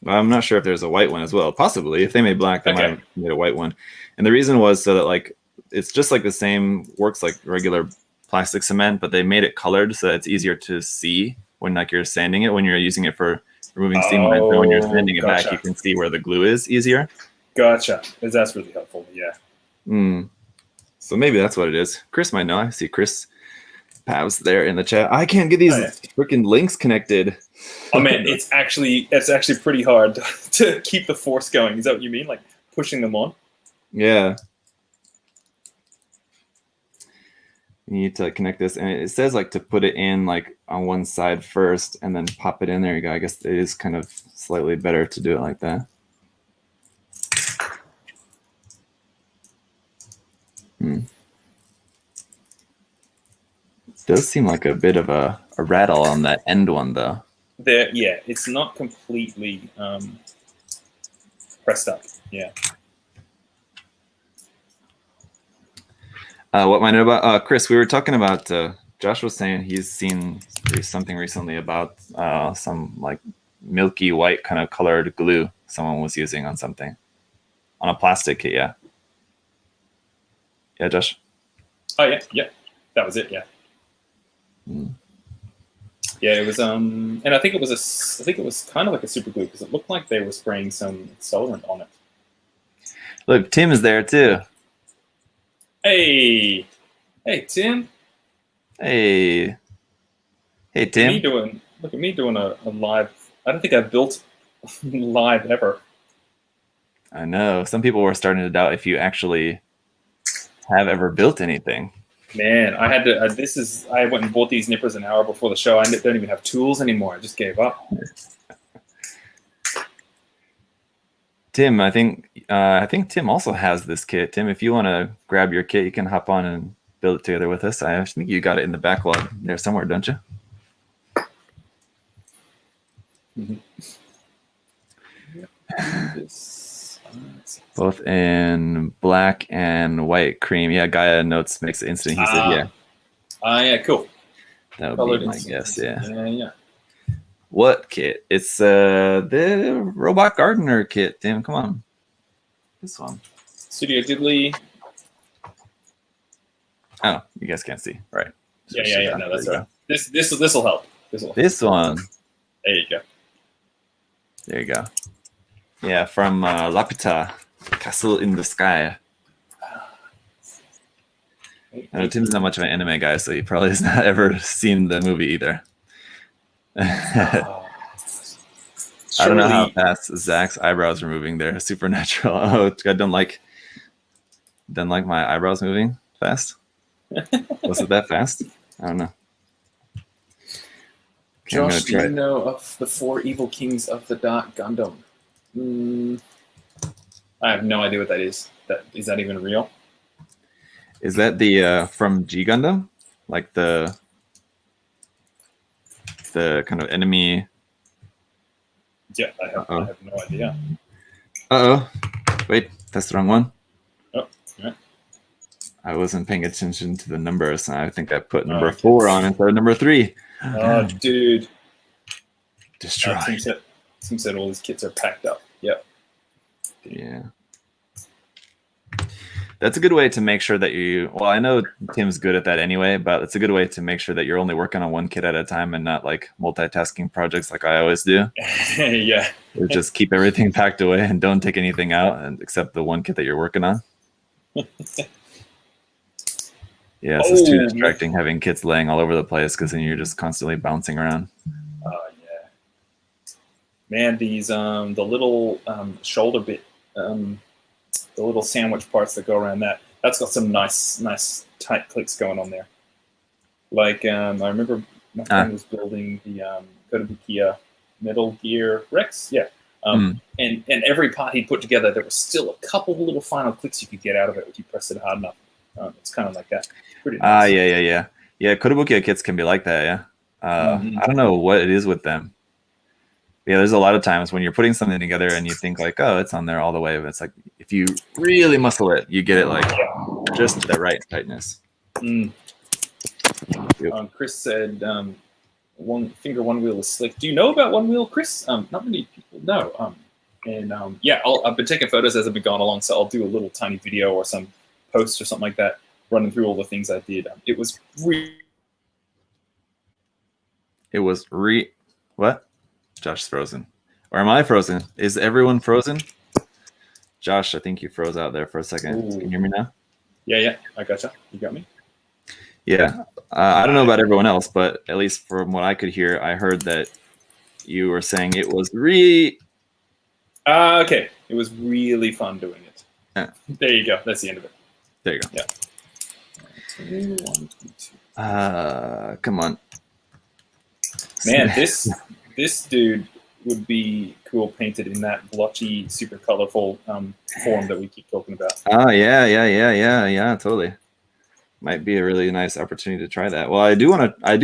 Speaker 1: But I'm not sure if there's a white one as well. Possibly. If they made black, they might have made a white one. And the reason was so that like it's just like the same, works like regular plastic cement, but they made it colored so that it's easier to see when like you're sanding it, when you're using it for removing steam lines. And when you're sanding it back, you can see where the glue is easier.
Speaker 2: Gotcha. That's really helpful. Yeah.
Speaker 1: So maybe that's what it is. Chris might know. I see Chris Pavs there in the chat. I can't get these freaking links connected.
Speaker 2: Oh man, it's actually pretty hard to keep the force going. Is that what you mean? Like pushing them on?
Speaker 1: Yeah. You need to connect this, and it says like to put it in like on one side first, and then pop it in. There you go. I guess it is kind of slightly better to do it like that. Does seem like a bit of a rattle on that end one though.
Speaker 2: There, yeah, it's not completely pressed up. Yeah.
Speaker 1: What might I know about Chris? We were talking about. Josh was saying he's seen something recently about some like milky white kind of colored glue someone was using on something, on a plastic kit. Yeah. Yeah, Josh.
Speaker 2: Oh yeah, that was it. Yeah. Yeah, it was. And I think it was kind of like a super glue because it looked like they were spraying some accelerant on it.
Speaker 1: Look, Tim is there too.
Speaker 2: Hey, Tim.
Speaker 1: Hey, Tim.
Speaker 2: Look at me doing a live. I don't think I've built live ever.
Speaker 1: I know. Some people were starting to doubt if you actually have ever built anything.
Speaker 2: Man, I had to. I went and bought these nippers an hour before the show. I don't even have tools anymore. I just gave up.
Speaker 1: Tim, I think Tim also has this kit. Tim, if you want to grab your kit, you can hop on and build it together with us. I think you got it in the backlog there somewhere, don't you? Both in black and white cream. Yeah, Gaia Notes makes it instant. He said, yeah.
Speaker 2: Yeah, cool.
Speaker 1: That would be my guess, yeah.
Speaker 2: Yeah.
Speaker 1: What kit? It's the Robot Gardener kit, Tim. Come on. This one.
Speaker 2: Studio Ghibli.
Speaker 1: Oh, you guys can't see. Right.
Speaker 2: Yeah. No, that's right. This will help.
Speaker 1: This one.
Speaker 2: There you go.
Speaker 1: There you go. Yeah, from Lapita, Castle in the Sky. I know Tim's not much of an anime guy, so he probably has not ever seen the movie either. I don't know how fast Zach's eyebrows are moving there. Supernatural. Oh, I don't like my eyebrows moving fast. Was it that fast? I don't know. Okay,
Speaker 2: Josh, do you know of the 4 evil kings of the Dark Gundam? I have no idea what that is. Is that even real?
Speaker 1: Is that the from G Gundam? Like the kind of enemy?
Speaker 2: Yeah, I have no idea.
Speaker 1: Wait, that's the wrong one.
Speaker 2: Oh, yeah.
Speaker 1: I wasn't paying attention to the numbers, and I think I put number 4 on instead of number 3.
Speaker 2: Oh, dude.
Speaker 1: Destroyed.
Speaker 2: Tim said all these kits are packed up. Yep.
Speaker 1: Yeah. That's a good way to make sure that well, I know Tim's good at that anyway, but it's a good way to make sure that you're only working on one kit at a time and not like multitasking projects like I always do.
Speaker 2: Yeah.
Speaker 1: Just keep everything packed away and don't take anything out except the one kit that you're working on. Yeah, it's too distracting having kits laying all over the place because then you're just constantly bouncing around.
Speaker 2: Oh, yeah. Man, these, the little shoulder bit, the little sandwich parts that go around that's got some nice tight clicks going on there. Like, I remember my friend was building the Kotobukiya Metal Gear Rex. Yeah. And every part he put together, there was still a couple of little final clicks you could get out of it if you pressed it hard enough. It's kind of like that. Pretty nice.
Speaker 1: Yeah, Kotobukiya kits can be like that, yeah. I don't know what it is with them. Yeah, there's a lot of times when you're putting something together and you think like, oh, it's on there all the way. But it's like, if you really muscle it, you get it like just the right tightness.
Speaker 2: Chris said, one wheel is slick. Do you know about one wheel, Chris? Not many people know. I've been taking photos as I've been going along, so I'll do a little tiny video or some post or something like that, running through all the things I did. It was
Speaker 1: what? Josh's frozen. Or am I frozen? Is everyone frozen? Josh, I think you froze out there for a second. Ooh. Can you hear me now?
Speaker 2: Yeah, I gotcha. You got me?
Speaker 1: Yeah. I don't know about everyone else, but at least from what I could hear, I heard that you were saying it was
Speaker 2: okay. It was really fun doing it.
Speaker 1: Yeah.
Speaker 2: There you go. That's the end of it.
Speaker 1: There you go.
Speaker 2: Yeah.
Speaker 1: Come on.
Speaker 2: Man, this dude would be cool painted in that blotchy, super colorful form that we keep talking about.
Speaker 1: Oh yeah, totally. Might be a really nice opportunity to try that. Well, I do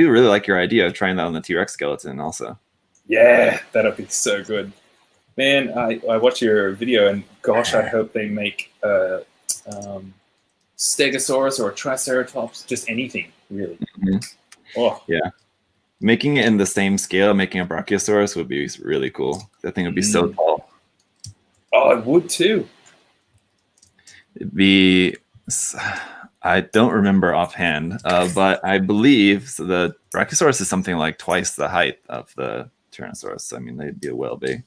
Speaker 1: really like your idea of trying that on the T-Rex skeleton also.
Speaker 2: Yeah, that'd be so good. Man, I watched your video, and gosh, I hope they make Stegosaurus or Triceratops, just anything, really.
Speaker 1: Mm-hmm.
Speaker 2: Oh.
Speaker 1: Yeah. Making it in the same scale, making a Brachiosaurus would be really cool. That thing would be so tall.
Speaker 2: Oh, it would too.
Speaker 1: It'd be... I don't remember offhand, but I believe the Brachiosaurus is something like twice the height of the Tyrannosaurus. So, I mean, they'd be well big.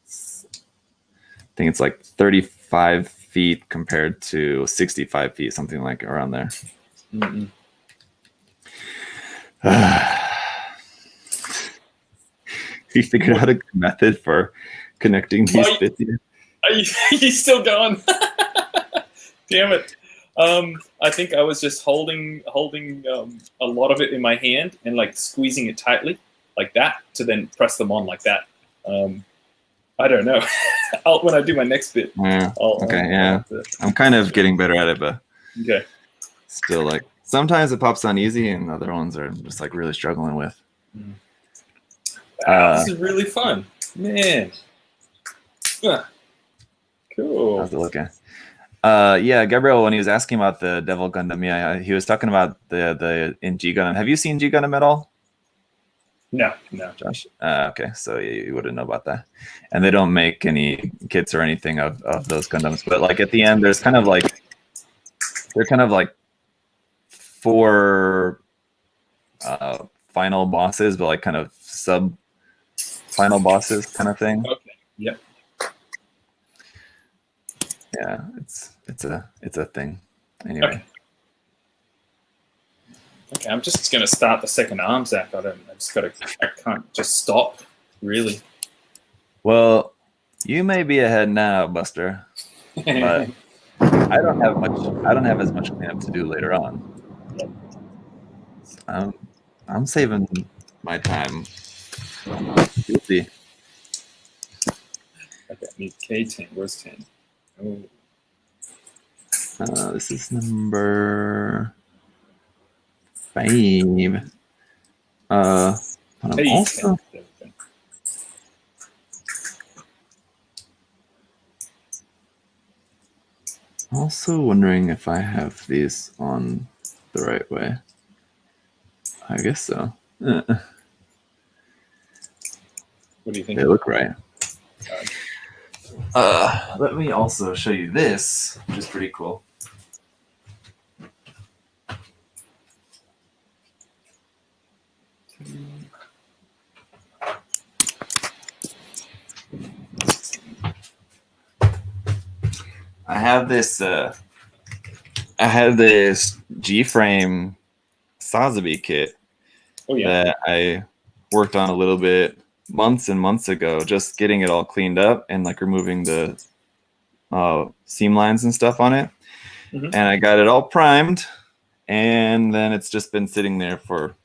Speaker 1: I think it's like 35 feet compared to 65 feet, something like around there.
Speaker 2: Mm-mm.
Speaker 1: He figured out a good method for connecting these bits.
Speaker 2: Are you still going? Damn it. I think I was just holding a lot of it in my hand and like squeezing it tightly like that to then press them on like that. I don't know. When I do my next bit.
Speaker 1: Yeah. I'm kind of getting better at it, but
Speaker 2: okay.
Speaker 1: Still, like sometimes it pops on easy, and other ones are just like really struggling with.
Speaker 2: Wow, this is really fun, man. Cool.
Speaker 1: How's it looking? Yeah, Gabriel, when he was asking about the Devil Gundam, yeah, he was talking about the in G Gundam. Have you seen G Gundam at all?
Speaker 2: No,
Speaker 1: Josh. Okay, so you wouldn't know about that. And they don't make any kits or anything of those Gundams. But like at the end, they're kind of like 4 final bosses, but like kind of sub final bosses kind of thing.
Speaker 2: Okay. Yep.
Speaker 1: Yeah, it's a thing. Anyway.
Speaker 2: Okay, I'm just gonna start the second arms act. I can't just stop, really.
Speaker 1: Well, you may be ahead now, Buster, but I don't have as much cleanup to do later on. I'm saving my time. You'll see.
Speaker 2: Okay, I need K10. Where's 10? Oh.
Speaker 1: This is number 5. But I'm also wondering if I have these on the right way. I guess so.
Speaker 2: What do you think?
Speaker 1: They look right. Let me also show you this, which is pretty cool. I have this G-frame Sazabi kit that I worked on a little bit months and months ago, just getting it all cleaned up and like removing the seam lines and stuff on it. And I got it all primed, and then it's just been sitting there for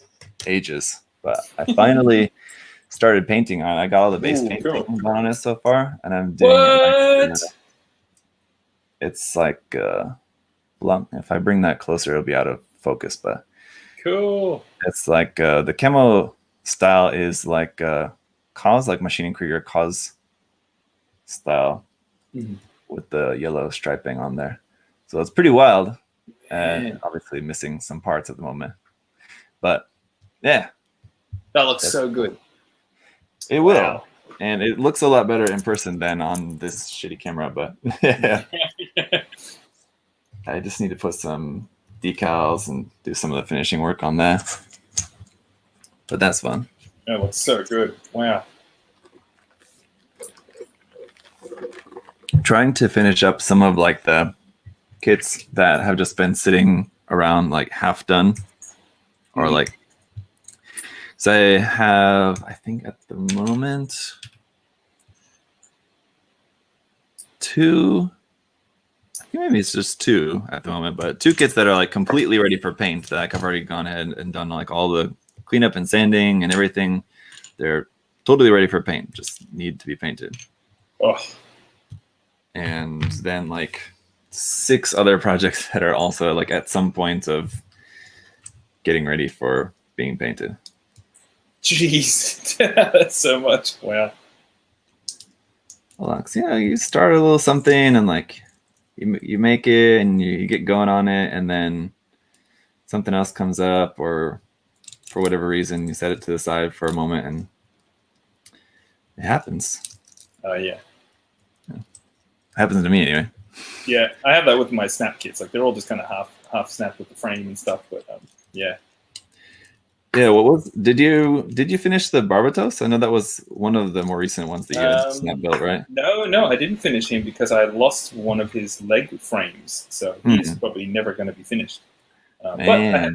Speaker 1: ages. But I finally started painting on it. I got all the base paint on it so far, and I'm doing it. It's like if I bring that closer, it'll be out of focus. But
Speaker 2: cool.
Speaker 1: It's like the camo style is like Cause, like Machining Krieger Cause style with the yellow striping on there. So it's pretty wild, and obviously missing some parts at the moment. But yeah,
Speaker 2: that looks so good.
Speaker 1: It will, and it looks a lot better in person than on this shitty camera. But yeah, I just need to put some decals and do some of the finishing work on that. But that's fun.
Speaker 2: That looks so good. Wow.
Speaker 1: Trying to finish up some of like the kits that have just been sitting around like half done, or like, so I have, I think at the moment, 2, maybe maybe it's just 2 at the moment, but 2 kits that are like completely ready for paint. That I've already gone ahead and done like all the cleanup and sanding and everything. They're totally ready for paint. Just need to be painted.
Speaker 2: Oh.
Speaker 1: And then like 6 other projects that are also like at some point of getting ready for being painted.
Speaker 2: Jeez, that's so much. Wow.
Speaker 1: Well, yeah, you start a little something and like you make it and you get going on it, and then something else comes up, or for whatever reason you set it to the side for a moment, and it happens.
Speaker 2: Oh yeah.
Speaker 1: It happens to me anyway.
Speaker 2: Yeah, I have that with my snap kits. Like they're all just kind of half snapped with the frame and stuff. But yeah.
Speaker 1: Yeah, what was did you finish the Barbatos? I know that was one of the more recent ones that you had snap built, right?
Speaker 2: No, I didn't finish him because I lost one of his leg frames, so he's probably never going to be finished. But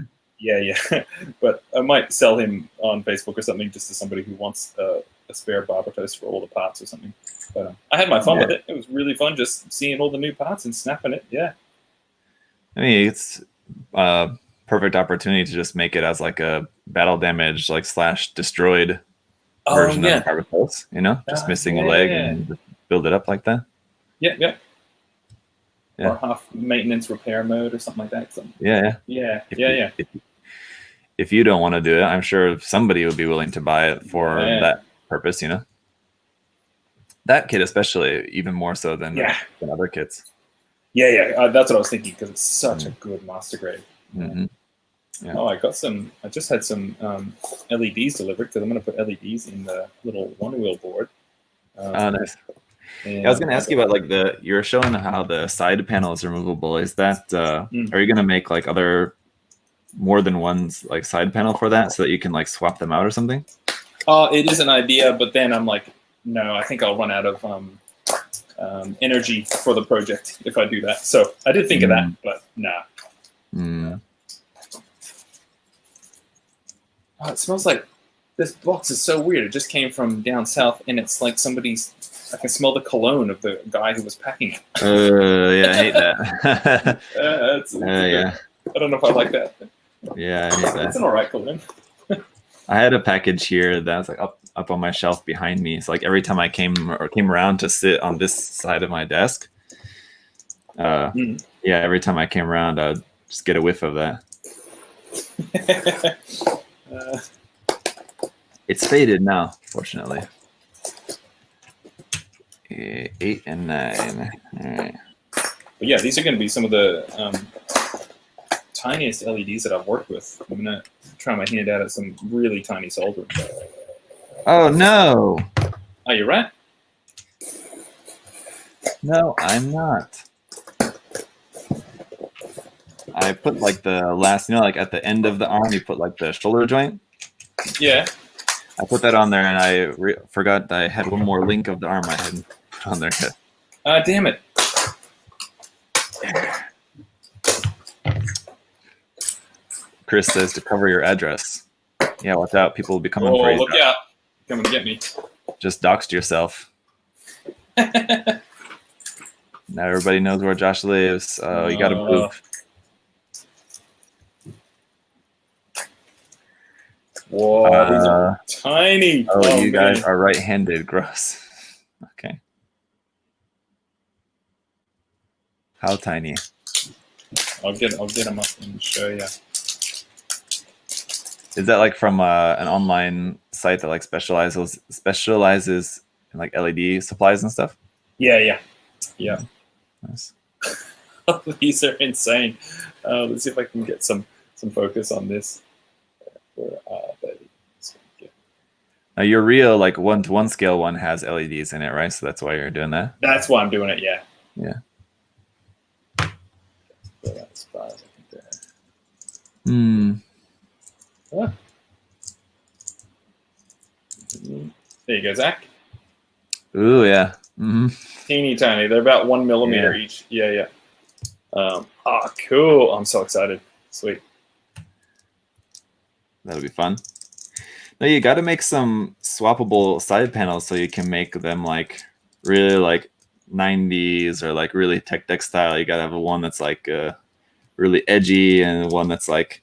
Speaker 2: but I might sell him on Facebook or something, just to somebody who wants a spare Barbatos for all the parts or something. But I had my fun with it. It was really fun just seeing all the new parts and snapping it. Yeah.
Speaker 1: I mean, it's perfect opportunity to just make it as like a battle damage like / destroyed version of the Barbatos, you know, just missing a leg and just build it up like that.
Speaker 2: Yeah. Or half maintenance repair mode or something like that. Yeah.
Speaker 1: If you don't want to do it, I'm sure somebody would be willing to buy it for that purpose, you know. That kit especially, even more so than other kits.
Speaker 2: Yeah. That's what I was thinking, because it's such a good master grade.
Speaker 1: Mm-hmm. Yeah.
Speaker 2: Oh, I just had some LEDs delivered, because I'm going to put LEDs in the little one-wheel board.
Speaker 1: Oh, nice. I was going to ask you about like you were showing how the side panel is removable. Is that are you going to make like more than one like side panel for that, so that you can like swap them out or something?
Speaker 2: It is an idea, but then I'm like, no, I think I'll run out of energy for the project if I do that. So I did think of that, but nah. Oh, it smells like, this box is so weird. It just came from down south, and it's like I can smell the cologne of the guy who was packing it.
Speaker 1: Yeah, I hate that.
Speaker 2: Yeah. I don't know if I like that.
Speaker 1: Yeah, I hate that.
Speaker 2: It's an alright cologne.
Speaker 1: I had a package here that's like up on my shelf behind me. So like every time I came around to sit on this side of my desk, every time I came around, I would just get a whiff of that. It's faded now, fortunately. 8 and 9. All right.
Speaker 2: But yeah, these are going to be some of the tiniest LEDs that I've worked with. I'm going to try my hand out at some really tiny soldering.
Speaker 1: Oh, no.
Speaker 2: Oh, you're right?
Speaker 1: No, I'm not. I put like the last, like at the end of the arm, you put like the shoulder joint.
Speaker 2: Yeah.
Speaker 1: I put that on there, and I forgot I had one more link of the arm I hadn't put on there yet.
Speaker 2: Damn it.
Speaker 1: Chris says to cover your address. Yeah, watch out. People will be coming for you.
Speaker 2: Look out. Coming to get me.
Speaker 1: Just doxed yourself. Now everybody knows where Josh lives. You got to move.
Speaker 2: Whoa, these are tiny.
Speaker 1: Oh, you guys are right-handed. Gross. Okay. How tiny?
Speaker 2: I'll get them up and show you.
Speaker 1: Is that like from an online site that like specializes in like LED supplies and stuff?
Speaker 2: Yeah.
Speaker 1: Nice.
Speaker 2: These are insane. Let's see if I can get some focus on this.
Speaker 1: Now your real like 1:1 scale one has LEDs in it, right? So that's why you're doing that.
Speaker 2: That's why I'm doing it. Yeah.
Speaker 1: Yeah.
Speaker 2: As far as I can do. Huh. There you go, Zach.
Speaker 1: Ooh, yeah.
Speaker 2: Teeny tiny. They're about 1 millimeter each. Yeah. Cool. I'm so excited. Sweet.
Speaker 1: That'll be fun. No, you got to make some swappable side panels so you can make them like really like 90s or like really tech deck style. You gotta have a one that's like really edgy and one that's like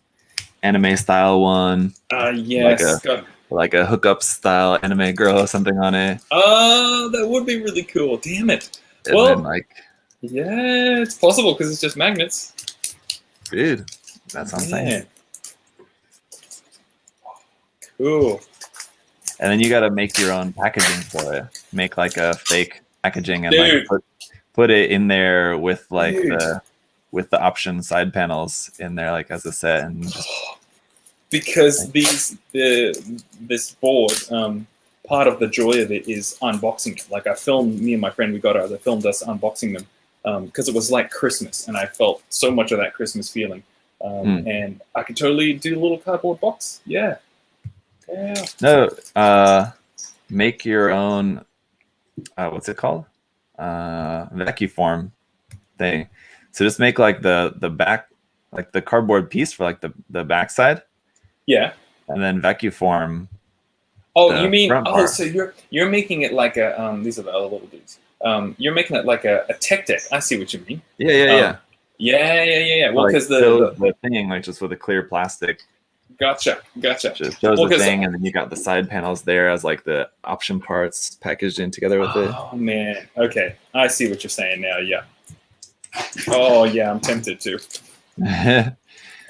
Speaker 1: anime style one.
Speaker 2: Yes.
Speaker 1: Like a hookup style anime girl or something on it.
Speaker 2: Oh, that would be really cool. Damn it.
Speaker 1: And
Speaker 2: Well,
Speaker 1: then like,
Speaker 2: yeah, it's possible because it's just magnets.
Speaker 1: dude, that's what I'm saying.
Speaker 2: Cool.
Speaker 1: And then you got to make your own packaging for it. Make like a fake packaging and like put it in there with like the option side panels in there like as a set and just
Speaker 2: because this board, part of the joy of it is unboxing it. Like I filmed, me and my friend, we got it. I filmed us unboxing them because it was like Christmas, and I felt so much of that Christmas feeling. And I could totally do a little cardboard box. Yeah.
Speaker 1: No, make your own. What's it called? Vacuum form thing. So just make like the back, like the cardboard piece for like the back side.
Speaker 2: Yeah.
Speaker 1: And then vacuum form.
Speaker 2: Oh, you mean so you're making it like a these are the other little dudes. You're making it like a tech deck. I see what you mean.
Speaker 1: Yeah.
Speaker 2: Well, because
Speaker 1: the thing like just with a clear plastic.
Speaker 2: Gotcha.
Speaker 1: Just shows the thing, and then you got the side panels there as like the option parts packaged in together with it.
Speaker 2: Oh man, okay, I see what you're saying now. Yeah. Oh yeah, I'm tempted to.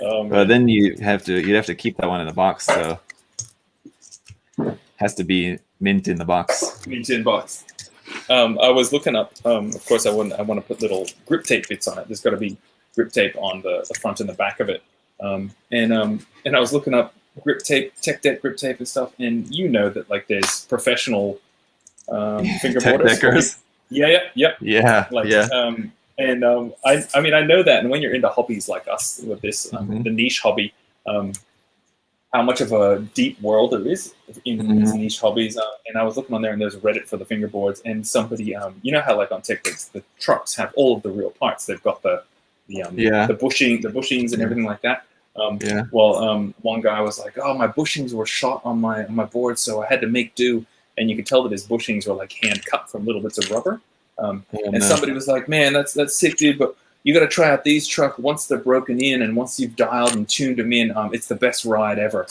Speaker 1: But then you'd have to keep that one in the box, so it has to be mint in the box.
Speaker 2: Mint in box. I was looking up. Of course, I want to put little grip tape bits on it. There's got to be grip tape on the front and the back of it. And I was looking up grip tape, tech deck grip tape and stuff, and you know that like there's professional fingerboarders. Yeah. I mean I know that, and when you're into hobbies like us with this the niche hobby, how much of a deep world there is in these niche hobbies. And I was looking on there, and there's Reddit for the fingerboards, and somebody you know how like on tech decks the trucks have all of the real parts. They've got the bushings and everything like that. One guy was like, "Oh, my bushings were shot on my board, so I had to make do." And you could tell that his bushings were like hand cut from little bits of rubber. Somebody was like, "Man, that's sick, dude. But you got to try out these trucks once they're broken in, and once you've dialed and tuned them in, it's the best ride ever."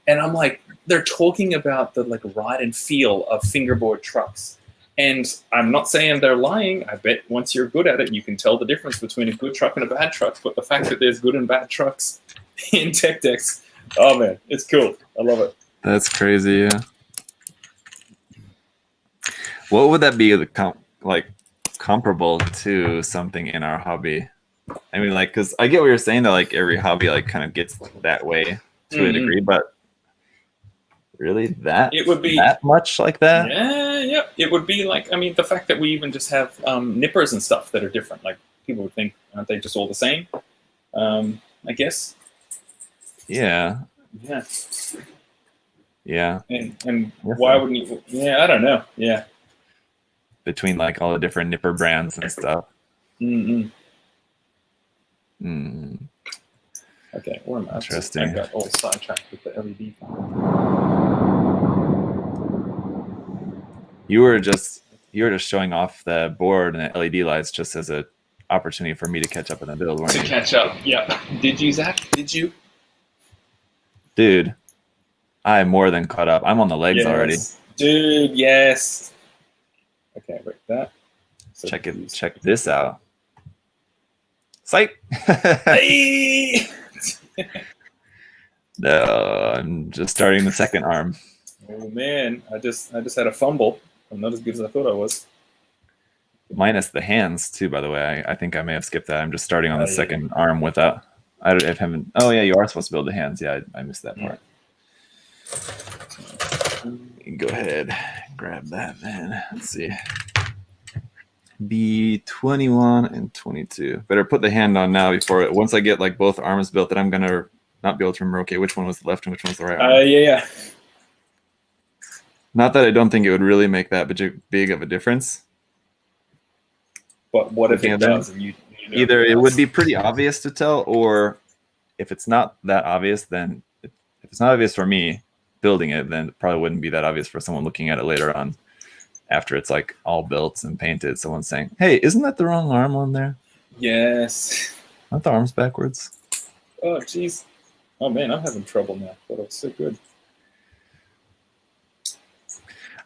Speaker 2: And I'm like, they're talking about the like ride and feel of fingerboard trucks. And I'm not saying they're lying. I bet once you're good at it, you can tell the difference between a good truck and a bad truck. But the fact that there's good and bad trucks in tech decks, oh man, it's cool. I love it.
Speaker 1: That's crazy. Yeah. What would that be comparable to something in our hobby? I mean, like, because I get what you're saying that like every hobby like kind of gets that way to a degree, but really
Speaker 2: it would be
Speaker 1: that much like that?
Speaker 2: Yeah. It would be like, I mean, the fact that we even just have nippers and stuff that are different. Like people would think, aren't they just all the same? I guess.
Speaker 1: Yeah.
Speaker 2: And why wouldn't you? Yeah, I don't know. Yeah.
Speaker 1: Between like all the different nipper brands and stuff.
Speaker 2: Okay, where am I?
Speaker 1: Interesting.
Speaker 2: I got all sidetracked with the LED.
Speaker 1: You were just showing off the board and the LED lights just as an opportunity for me to catch up in the build, weren't you?
Speaker 2: Catch up, yeah. Did you, Zach? Did you?
Speaker 1: Dude, I'm more than caught up. I'm on the legs already.
Speaker 2: Dude, yes. Okay, wait, that. So
Speaker 1: check this out. Sight.
Speaker 2: Hey!
Speaker 1: No, I'm just starting the second arm.
Speaker 2: Oh man, I just had a fumble. I'm not as good as I thought I was.
Speaker 1: Minus the hands too, by the way. I think I may have skipped that. I'm just starting on the second arm without. I haven't. Oh yeah, you are supposed to build the hands. Yeah, I missed that part. You can go ahead, grab that, man. Let's see. B21 and 22. Better put the hand on now before once I get like both arms built, that I'm gonna not be able to remember. Okay, which one was the left and which one was the right arm?
Speaker 2: Yeah.
Speaker 1: Not that I don't think it would really make that big of a difference.
Speaker 2: But what if it does? And you know
Speaker 1: either it would be pretty obvious to tell, or if it's not that obvious, then if it's not obvious for me building it, then it probably wouldn't be that obvious for someone looking at it later on. after it's like all built and painted, someone's saying, "Hey, isn't that the wrong arm on there?
Speaker 2: Yes.
Speaker 1: Aren't the arms backwards?"
Speaker 2: Oh, jeez. Oh, man, I'm having trouble now. Thought it was so good.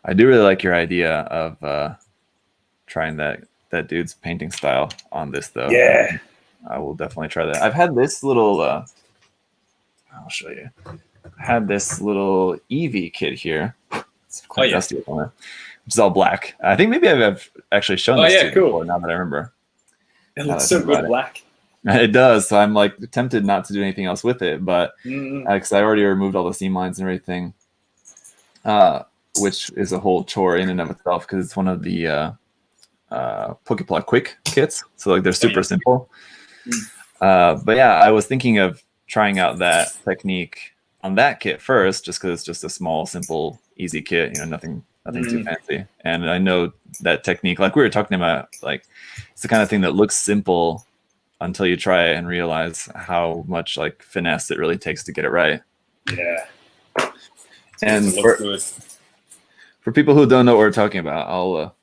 Speaker 1: I do really like your idea of trying that dude's painting style on this, though.
Speaker 2: Yeah.
Speaker 1: I will definitely try that. I've had this little. I'll show you. I had this little Eevee kit here. It's quite dusty on it, which is all black. I think maybe I've actually shown this to you before. Now that I remember,
Speaker 2: it looks so good black.
Speaker 1: It does. So I'm like tempted not to do anything else with it, but because I already removed all the seam lines and everything, which is a whole chore in and of itself because it's one of the Poképla Quick kits. So like they're super simple. But yeah, I was thinking of trying out that technique on that kit first, just because it's just a small, simple, easy kit. Nothing too fancy. And I know that technique, like we were talking about, like it's the kind of thing that looks simple until you try it and realize how much like finesse it really takes to get it right.
Speaker 2: Yeah.
Speaker 1: And for people who don't know what we're talking about, I'll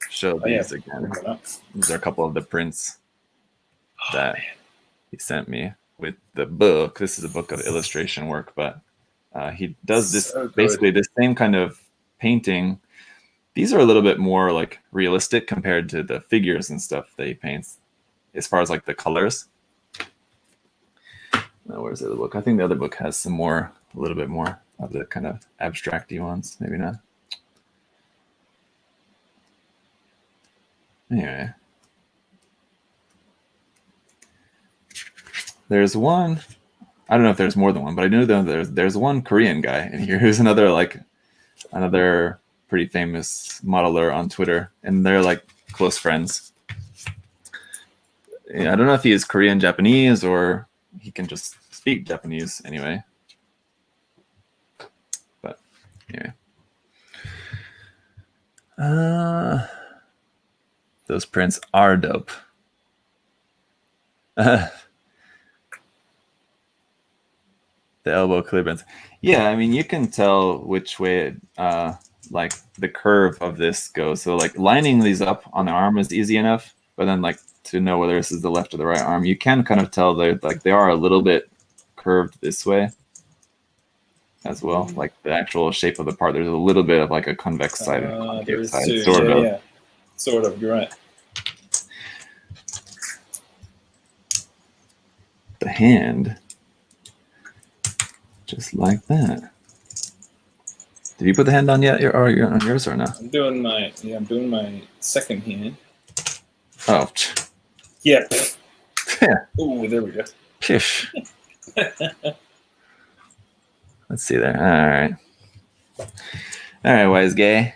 Speaker 1: show these again. These are a couple of the prints that he sent me with the book. This is a book of illustration work, but he does this basically the same kind of painting. These are a little bit more like realistic compared to the figures and stuff that he paints as far as like the colors. Now, where's the other book? I think the other book has some more, a little bit more of the kind of abstract-y ones. Maybe not. Anyway. There's one, I don't know if there's more than one, but I know that there's one Korean guy in here who's another pretty famous modeler on Twitter, and they're like close friends. I don't know if he is Korean Japanese or he can just speak Japanese anyway. But anyway. Those prints are dope. The elbow clearance. Yeah, I mean, you can tell which way like the curve of this goes. So like lining these up on the arm is easy enough, but then like to know whether this is the left or the right arm, you can kind of tell they're like they are a little bit curved this way as well. Like the actual shape of the part, there's a little bit of like a convex side and concave side, sort of.
Speaker 2: Yeah. Sort of, you're right.
Speaker 1: The hand. Just like that. Did you put the hand on yet, or you're on yours or not?
Speaker 2: I'm doing my second hand.
Speaker 1: Oh.
Speaker 2: Yeah. Ooh, there we go.
Speaker 1: Pish. Let's see there. All right, wise guy.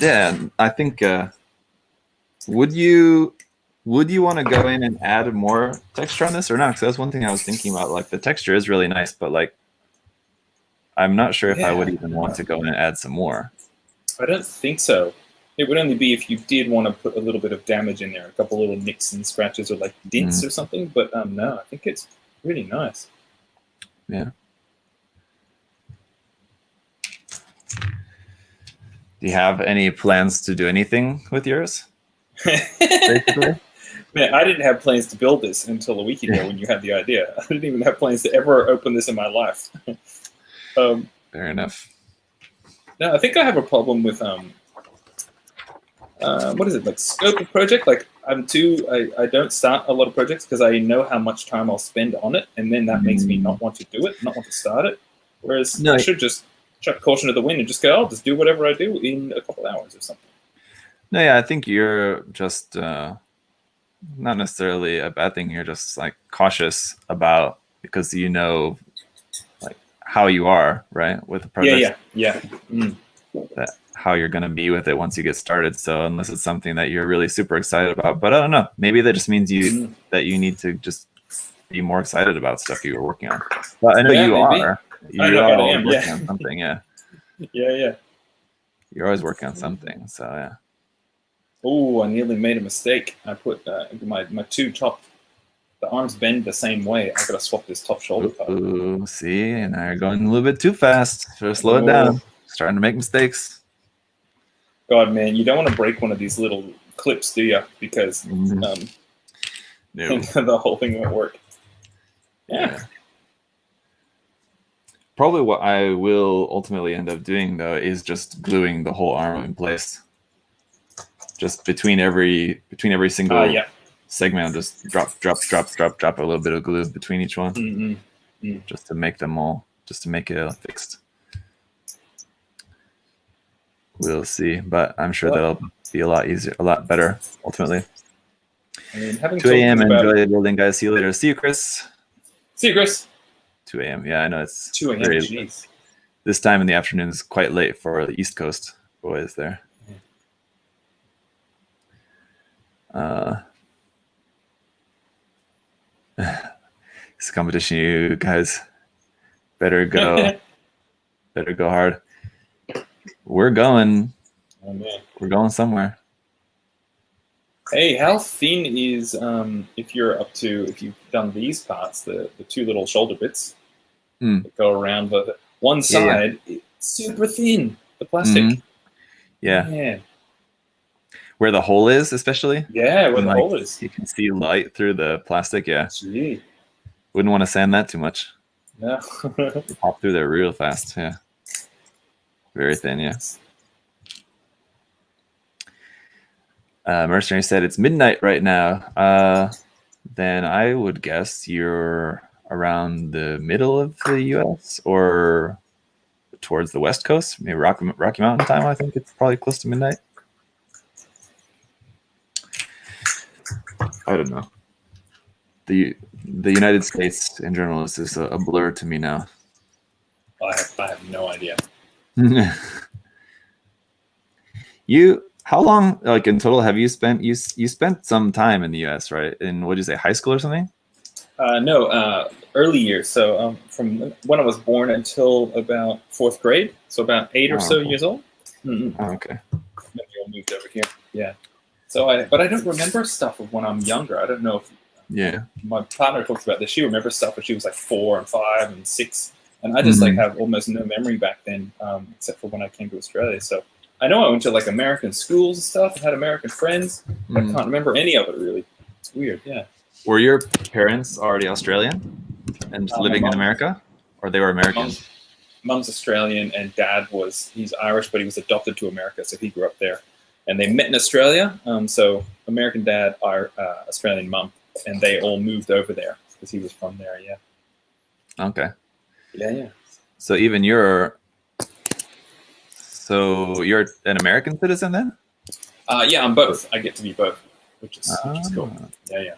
Speaker 1: Yeah, I think. Would you want to go in and add more texture on this or not? Because that's one thing I was thinking about. Like the texture is really nice, but like I'm not sure if I would even want to go in and add some more.
Speaker 2: I don't think so. It would only be if you did want to put a little bit of damage in there, a couple little nicks and scratches or like dents or something. But no, I think it's really nice.
Speaker 1: Yeah. Do you have any plans to do anything with yours? Basically?
Speaker 2: Man, I didn't have plans to build this until a week ago when you had the idea. I didn't even have plans to ever open this in my life.
Speaker 1: Fair enough.
Speaker 2: No, I think I have a problem with what is it, like scope of project? Like I don't start a lot of projects because I know how much time I'll spend on it, and then that makes me not want to do it, not want to start it. Whereas I should just chuck caution to the wind and just go, I'll just do whatever I do in a couple hours or something.
Speaker 1: No, yeah, I think you're just not necessarily a bad thing. You're just like cautious about because you know like how you are, right, with the project.
Speaker 2: Yeah.
Speaker 1: That how you're going to be with it once you get started. So unless it's something that you're really super excited about, but I don't know, maybe that just means that you need to just be more excited about stuff you were working on. Well, I know you are. You are always working on something, yeah.
Speaker 2: Yeah.
Speaker 1: You're always working on something, so yeah.
Speaker 2: Oh, I nearly made a mistake. I put my two top the arms bend the same way. I gotta swap this top shoulder part.
Speaker 1: Ooh, see, and I'm going a little bit too fast. So slow it down. Starting to make mistakes.
Speaker 2: God, man, you don't want to break one of these little clips, do you? Because
Speaker 1: No.
Speaker 2: the whole thing won't work. Yeah.
Speaker 1: Probably what I will ultimately end up doing, though, is just gluing the whole arm in place. Just between every single segment, I'll just drop a little bit of glue between each one, just to make them all, just to make it fixed. We'll see, but I'm sure that'll be a lot easier, a lot better ultimately.
Speaker 2: I mean,
Speaker 1: 2 a.m. Enjoy building, guys. See you later. See you, Chris.
Speaker 2: See you, Chris.
Speaker 1: 2 a.m. Yeah, I know it's
Speaker 2: 2 a.m. Jeez.
Speaker 1: This time in the afternoon is quite late for the East Coast boys there. This competition, you guys better go hard. We're going somewhere.
Speaker 2: Hey, how thin is if you've done these parts, the two little shoulder bits that go around the one side, it's super thin, the plastic.
Speaker 1: Yeah. Where the hole is, especially.
Speaker 2: Yeah, where the hole is.
Speaker 1: You can see light through the plastic. Yeah.
Speaker 2: Gee.
Speaker 1: Wouldn't want to sand that too much.
Speaker 2: No.
Speaker 1: Pop through there real fast. Yeah. Very thin. Yeah. Mercenary said it's midnight right now. Then I would guess you're around the middle of the U.S. or towards the West Coast, maybe Rocky Mountain time. I think it's probably close to midnight. I don't know. The United States in general is just a blur to me now.
Speaker 2: I have no idea.
Speaker 1: How long, like in total, have you spent? You spent some time in the U.S., right? In what did you say, high school or something?
Speaker 2: No, early years. So from when I was born until about 4th grade, so about 8 or so years old.
Speaker 1: Oh, okay.
Speaker 2: Then we all moved over here. Yeah. So but I don't remember stuff of when I'm younger. I don't know if my partner talks about this. She remembers stuff when she was like 4 and 5 and 6, and I just like have almost no memory back then, except for when I came to Australia. So I know I went to like American schools and stuff, and had American friends. But I can't remember any of it really. It's weird. Yeah.
Speaker 1: Were your parents already Australian and living in America, or they were American?
Speaker 2: Mum's Australian, and Dad he's Irish, but he was adopted to America, so he grew up there. And they met in Australia. So American dad, Australian mum, and they all moved over there because he was from there. Yeah.
Speaker 1: Okay.
Speaker 2: Yeah.
Speaker 1: So even you're an American citizen then?
Speaker 2: Yeah, I'm both. I get to be both, which is cool. Yeah.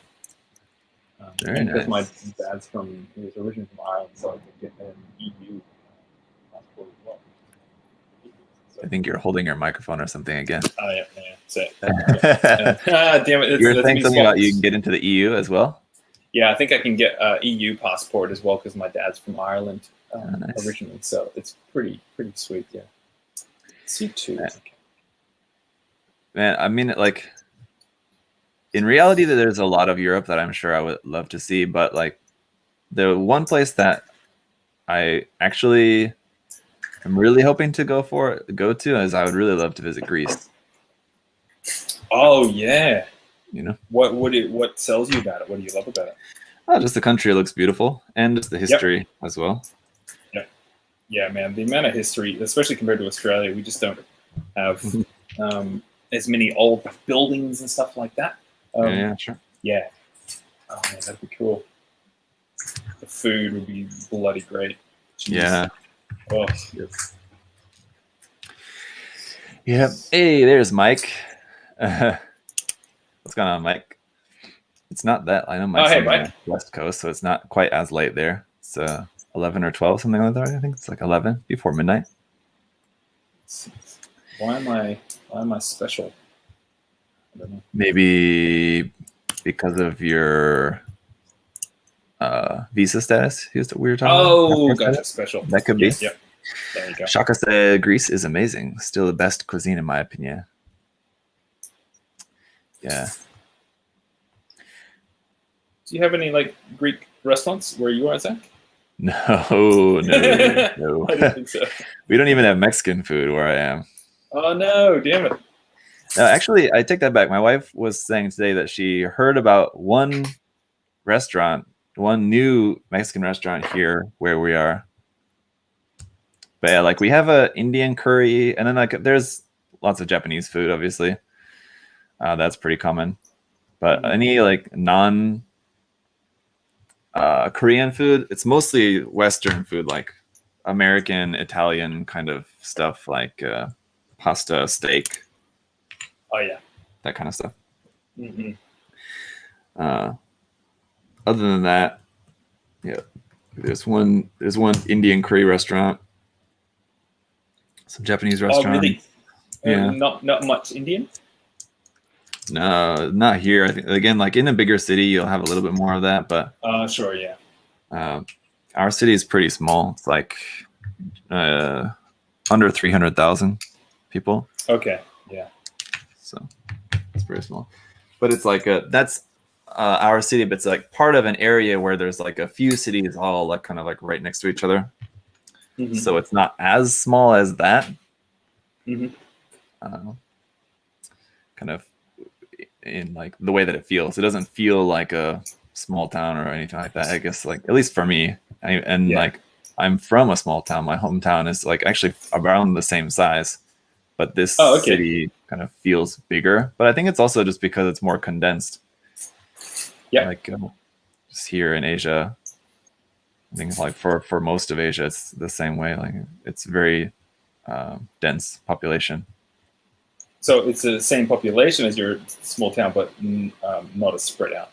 Speaker 1: Very nice.
Speaker 2: Because my dad's he was originally from Ireland, so I could get an EU passport as well.
Speaker 1: I think you're holding your microphone or something again.
Speaker 2: Oh, yeah. So, damn it.
Speaker 1: You were saying something about you can get into the EU as well?
Speaker 2: Yeah, I think I can get an EU passport as well because my dad's from Ireland originally. So it's pretty sweet, yeah. C2. Okay.
Speaker 1: Man, I mean, like, in reality, there's a lot of Europe that I'm sure I would love to see. But, like, the one place that I actually I'm really hoping to go to is I would really love to visit Greece.
Speaker 2: Oh yeah.
Speaker 1: You know,
Speaker 2: what sells you about it? What do you love about it?
Speaker 1: Oh, just the country looks beautiful, and just the history as well.
Speaker 2: Yeah, man. The amount of history, especially compared to Australia, we just don't have as many old buildings and stuff like that.
Speaker 1: Yeah, sure.
Speaker 2: Yeah. Oh man, that'd be cool. The food would be bloody great. Jeez.
Speaker 1: Yeah.
Speaker 2: Oh.
Speaker 1: Yeah. Hey, there's Mike. What's going on, Mike? It's not that. I know Mike's on the West Coast, so it's not quite as late there. It's 11 or 12, something like that. I think it's like 11 before midnight.
Speaker 2: Why am I special? I don't know.
Speaker 1: Maybe because of your visa status. We were talking about.
Speaker 2: Oh, gotcha. Special.
Speaker 1: That could be.
Speaker 2: Yep. There you go.
Speaker 1: Shaka said Greece is amazing. Still the best cuisine in my opinion. Yeah.
Speaker 2: Do you have any like Greek restaurants where you are, Zach?
Speaker 1: No.
Speaker 2: I didn't think so.
Speaker 1: We don't even have Mexican food where I am.
Speaker 2: Oh no, damn it.
Speaker 1: No, actually, I take that back. My wife was saying today that she heard about one new Mexican restaurant here where we are. But yeah, like we have a Indian curry, and then like there's lots of Japanese food, obviously. That's pretty common. But any like non Korean food, it's mostly Western food, like American, Italian kind of stuff, like pasta, steak.
Speaker 2: Oh yeah,
Speaker 1: that kind of stuff.
Speaker 2: Mm-hmm.
Speaker 1: Other than that, yeah, there's one Indian curry restaurant, some Japanese restaurant.
Speaker 2: Oh really?
Speaker 1: Yeah,
Speaker 2: not much Indian.
Speaker 1: No, not here. I think again, like in a bigger city, you'll have a little bit more of that, but
Speaker 2: Sure, yeah.
Speaker 1: Our city is pretty small. It's like under 300,000 people.
Speaker 2: Okay, yeah.
Speaker 1: So it's pretty small, but it's like that's our city, but it's like part of an area where there's like a few cities all like kind of like right next to each other. Mm-hmm. So it's not as small as that.
Speaker 2: Mm-hmm.
Speaker 1: Kind of in like the way that it feels. It doesn't feel like a small town or anything like that. I guess like at least for me, like I'm from a small town. My hometown is like actually around the same size, but this city kind of feels bigger. But I think it's also just because it's more condensed. Yeah, like just here in Asia, I think like for most of Asia, it's the same way. Like it's very dense population.
Speaker 2: So it's the same population as your small town, but not as spread out.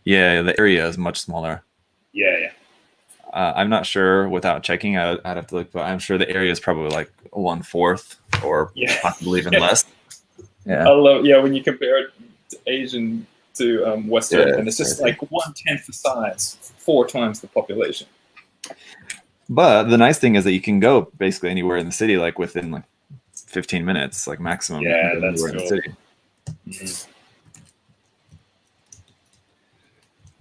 Speaker 1: Yeah, the area is much smaller.
Speaker 2: Yeah.
Speaker 1: I'm not sure without checking. I'd have to look, but I'm sure the area is probably like 1/4 or possibly even less. Yeah.
Speaker 2: When you compare it to Asian to Western, and it's just like 1/10 the size, 4 times the population.
Speaker 1: But the nice thing is that you can go basically anywhere in the city, like within like 15 minutes, like maximum.
Speaker 2: Yeah, that's cool.
Speaker 1: In the city.
Speaker 2: Mm-hmm.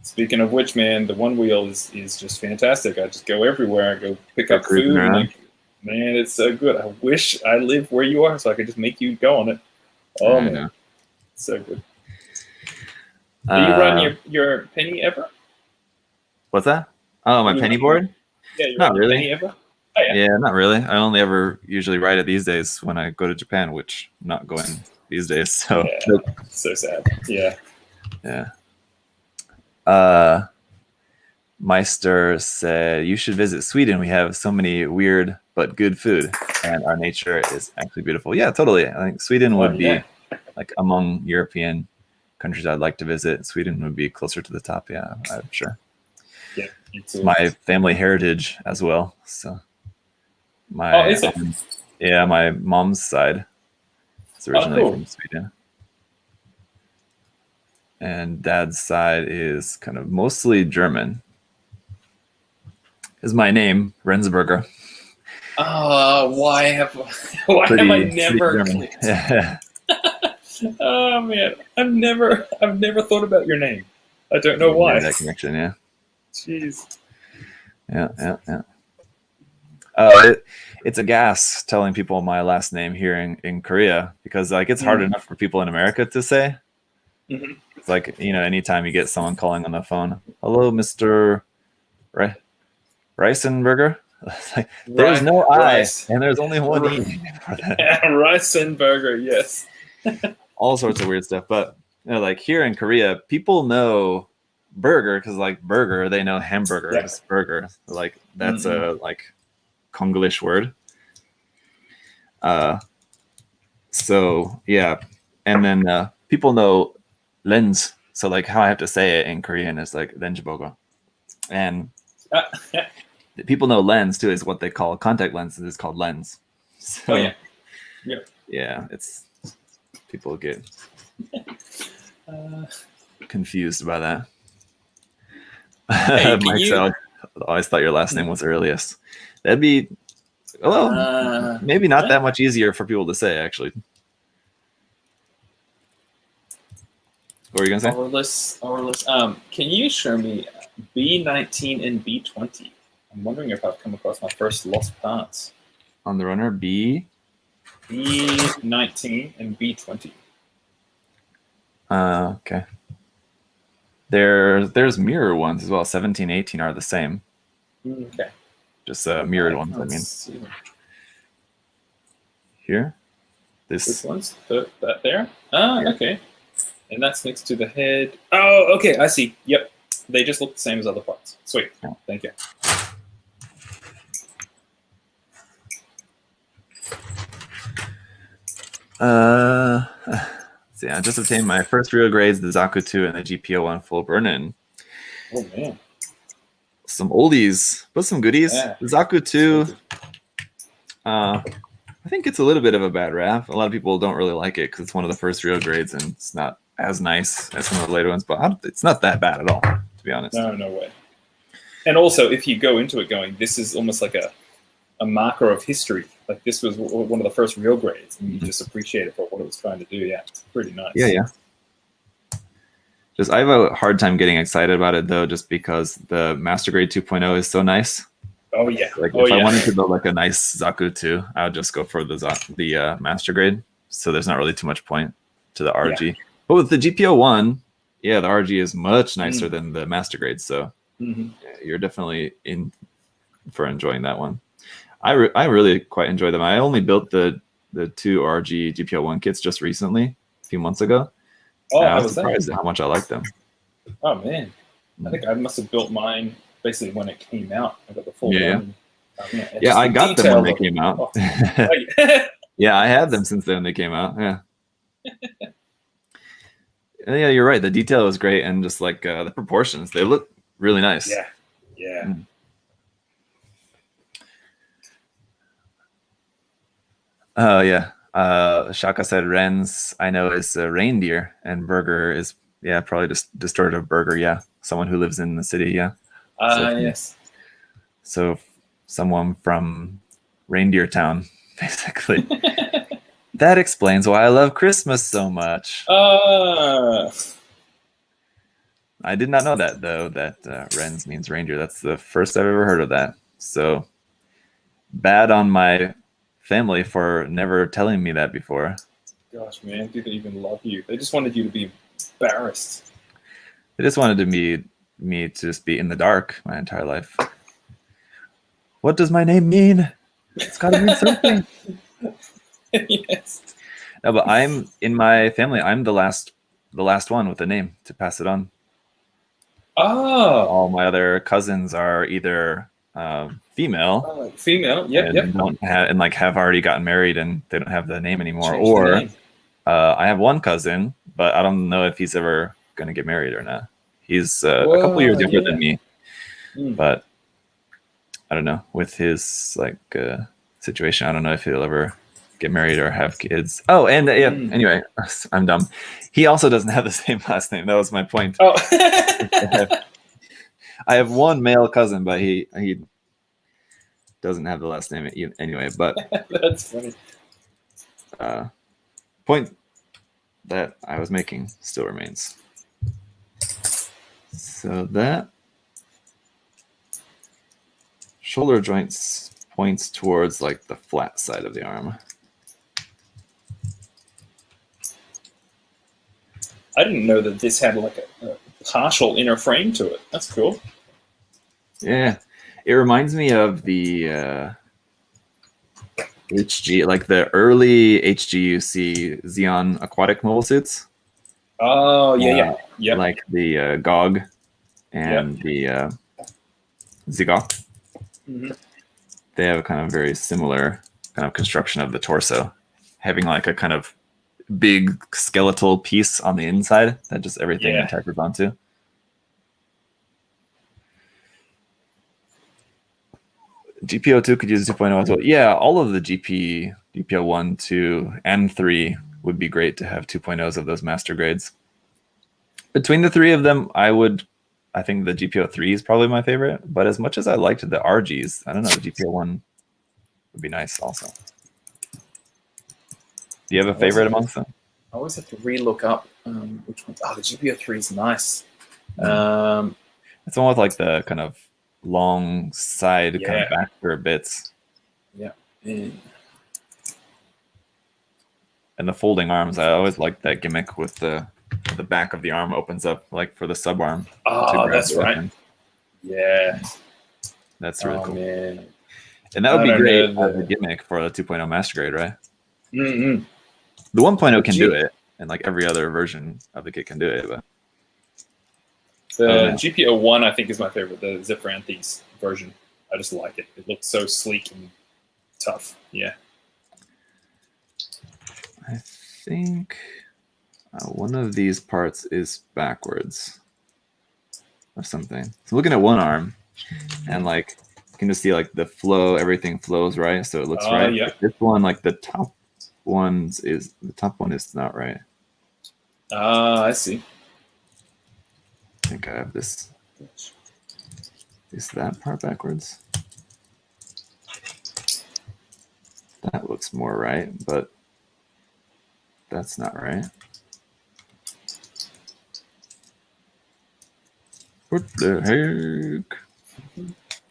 Speaker 2: Speaking of which, man, the one wheel is just fantastic. I just go everywhere. I go pick up food. And man, it's so good. I wish I lived where you are so I could just make you go on it. Oh, man. So good. Do you run your penny ever?
Speaker 1: What's that? Oh, my penny board?
Speaker 2: Yeah, you
Speaker 1: not really.
Speaker 2: Penny ever? Oh,
Speaker 1: yeah, not really. I only ever usually ride it these days when I go to Japan, which I'm not going these days. So
Speaker 2: so sad. Yeah.
Speaker 1: Yeah. Meister said you should visit Sweden. We have so many weird but good food, and our nature is actually beautiful. Yeah, totally. I think Sweden would be like among European countries I'd like to visit. Sweden would be closer to the top. Yeah, I'm sure.
Speaker 2: Yeah,
Speaker 1: it's my family heritage as well. So my my mom's side is originally from Sweden. And dad's side is kind of mostly German. Is my name Rendsburger?
Speaker 2: Why have I never?
Speaker 1: Yeah.
Speaker 2: Oh man, I've never thought about your name. I don't know why.
Speaker 1: That connection, yeah.
Speaker 2: Jeez.
Speaker 1: Yeah. It's a gas telling people my last name here in Korea because like it's hard enough for people in America to say.
Speaker 2: Mm-hmm.
Speaker 1: It's like, anytime you get someone calling on the phone, hello, Mr. Reisenberger. Like, there's no I, and there's only one E for that.
Speaker 2: Reisenberger, yes.
Speaker 1: All sorts of weird stuff. But, like here in Korea, people know burger because, like, burger, they know hamburger is burger. Like, that's a, like, Konglish word. So, yeah. And then people know lens, so like how I have to say it in Korean is like Rendsburger, and people know lens too is what they call contact lenses is called lens. So, yeah, it's people get confused by that.
Speaker 2: Hey,
Speaker 1: I always thought your last name was Earliest. That'd be maybe not that much easier for people to say actually. What were you gonna say?
Speaker 2: Aurelus. Can you show me B19 and B20? I'm wondering if I've come across my first lost parts.
Speaker 1: On the runner, B19
Speaker 2: and B20.
Speaker 1: Okay. There's mirror ones as well. 17, 18 are the same.
Speaker 2: Okay.
Speaker 1: Just mirrored ones. I mean, here.
Speaker 2: This one's that there. Okay. And that's next to the head. Oh, okay. I see. Yep. They just look the same as other parts. Sweet.
Speaker 1: Yeah.
Speaker 2: Thank you.
Speaker 1: So yeah, I just obtained my first real grades, the Zaku 2 and the GPO1 full burn-in.
Speaker 2: Oh man.
Speaker 1: Some oldies, but some goodies.
Speaker 2: Yeah.
Speaker 1: The Zaku 2, I think it's a little bit of a bad rap. A lot of people don't really like it because it's one of the first real grades and it's not as nice as some of the later ones, but it's not that bad at all, to be honest.
Speaker 2: No way. And also, if you go into it going, this is almost like a marker of history. Like this was one of the first real grades, and you just appreciate it for what it was trying to do. Yeah, it's pretty nice.
Speaker 1: Yeah. Just I have a hard time getting excited about it though, just because the Master Grade 2.0 is so nice.
Speaker 2: Oh yeah.
Speaker 1: Like if I wanted to build like a nice Zaku 2, I would just go for the Master Grade. So there's not really too much point to the RG. Yeah. But with the GPO 1, yeah, the RG is much nicer than the Master Grade. So you're definitely in for enjoying that one. I really quite enjoy them. I only built the 2 RG GPO 1 kits just recently, a few months ago.
Speaker 2: Oh,
Speaker 1: I was surprised at how much I like them.
Speaker 2: Oh man, I think I must have built mine basically when it came out. I got the full one.
Speaker 1: Yeah, I got them when they came out. Oh. Yeah, I had them since then they came out. Yeah. Yeah, you're right. The detail was great, and just like the proportions, they look really nice.
Speaker 2: Yeah.
Speaker 1: Oh yeah. Shaka said Ren's I know is a reindeer, and Burger is probably just distorted of Burger. Yeah, someone who lives in the city. Yeah.
Speaker 2: Yes.
Speaker 1: So someone from Reindeer Town, basically. That explains why I love Christmas so much. I did not know that though. That Ren's means reindeer. That's the first I've ever heard of that. So bad on my family for never telling me that before.
Speaker 2: Gosh, man, do they even love you? They just wanted you to be embarrassed.
Speaker 1: They just wanted me to just be in the dark my entire life. What does my name mean? It's got to mean something.
Speaker 2: Yes.
Speaker 1: No, but I'm in my family. I'm the last one with a name to pass it on.
Speaker 2: Oh.
Speaker 1: All my other cousins are either female.
Speaker 2: Female. Yep.
Speaker 1: Don't have already gotten married and they don't have the name anymore. Or I have one cousin, but I don't know if he's ever going to get married or not. He's a couple years younger than me, but I don't know with his situation. I don't know if he'll ever get married or have kids. Oh, and anyway, I'm dumb. He also doesn't have the same last name. That was my point.
Speaker 2: Oh.
Speaker 1: I have one male cousin, but he doesn't have the last name anyway. But
Speaker 2: that's funny.
Speaker 1: Point that I was making still remains. So that shoulder joints points towards like the flat side of the arm.
Speaker 2: I didn't know that this had like a partial inner frame to it. That's cool.
Speaker 1: Yeah, it reminds me of the HG, like the early HGUC Xeon aquatic mobile suits.
Speaker 2: Oh yeah.
Speaker 1: Like the GOG and the Zigok. They have a kind of very similar kind of construction of the torso, having like a kind of big skeletal piece on the inside that just everything attaches onto. GPO2 could use 2.0 as well. Yeah, all of the GPO 1, 2, and 3 would be great to have 2.0s of those master grades. Between the three of them, I think the GPO 3 is probably my favorite, but as much as I liked the RGs, I don't know, the GPO 1 would be nice also. Do you have a favorite amongst them?
Speaker 2: always have to relook up which ones. Oh, the GPO3 is nice.
Speaker 1: It's one with like the kind of long side kind of backer bits.
Speaker 2: Yeah.
Speaker 1: And the folding arms. I always liked that gimmick with the back of the arm opens up like for the sub arm.
Speaker 2: Oh, that's right. Yeah.
Speaker 1: That's really cool.
Speaker 2: Man.
Speaker 1: And that would be great as a gimmick for a 2.0 Master Grade, right?
Speaker 2: Mm-hmm.
Speaker 1: The 1.0 can do it, and like every other version of the kit can do it. But
Speaker 2: the GPO1, I think, is my favorite. The Ziphranthes version. I just like it. It looks so sleek and tough. Yeah.
Speaker 1: I think one of these parts is backwards or something. So looking at one arm, and like you can just see like the flow, everything flows right, so it looks right.
Speaker 2: Yeah.
Speaker 1: But this one, like the top one is not right.
Speaker 2: I see.
Speaker 1: I think I have this. Is that part backwards? That looks more right, but that's not right. What the heck?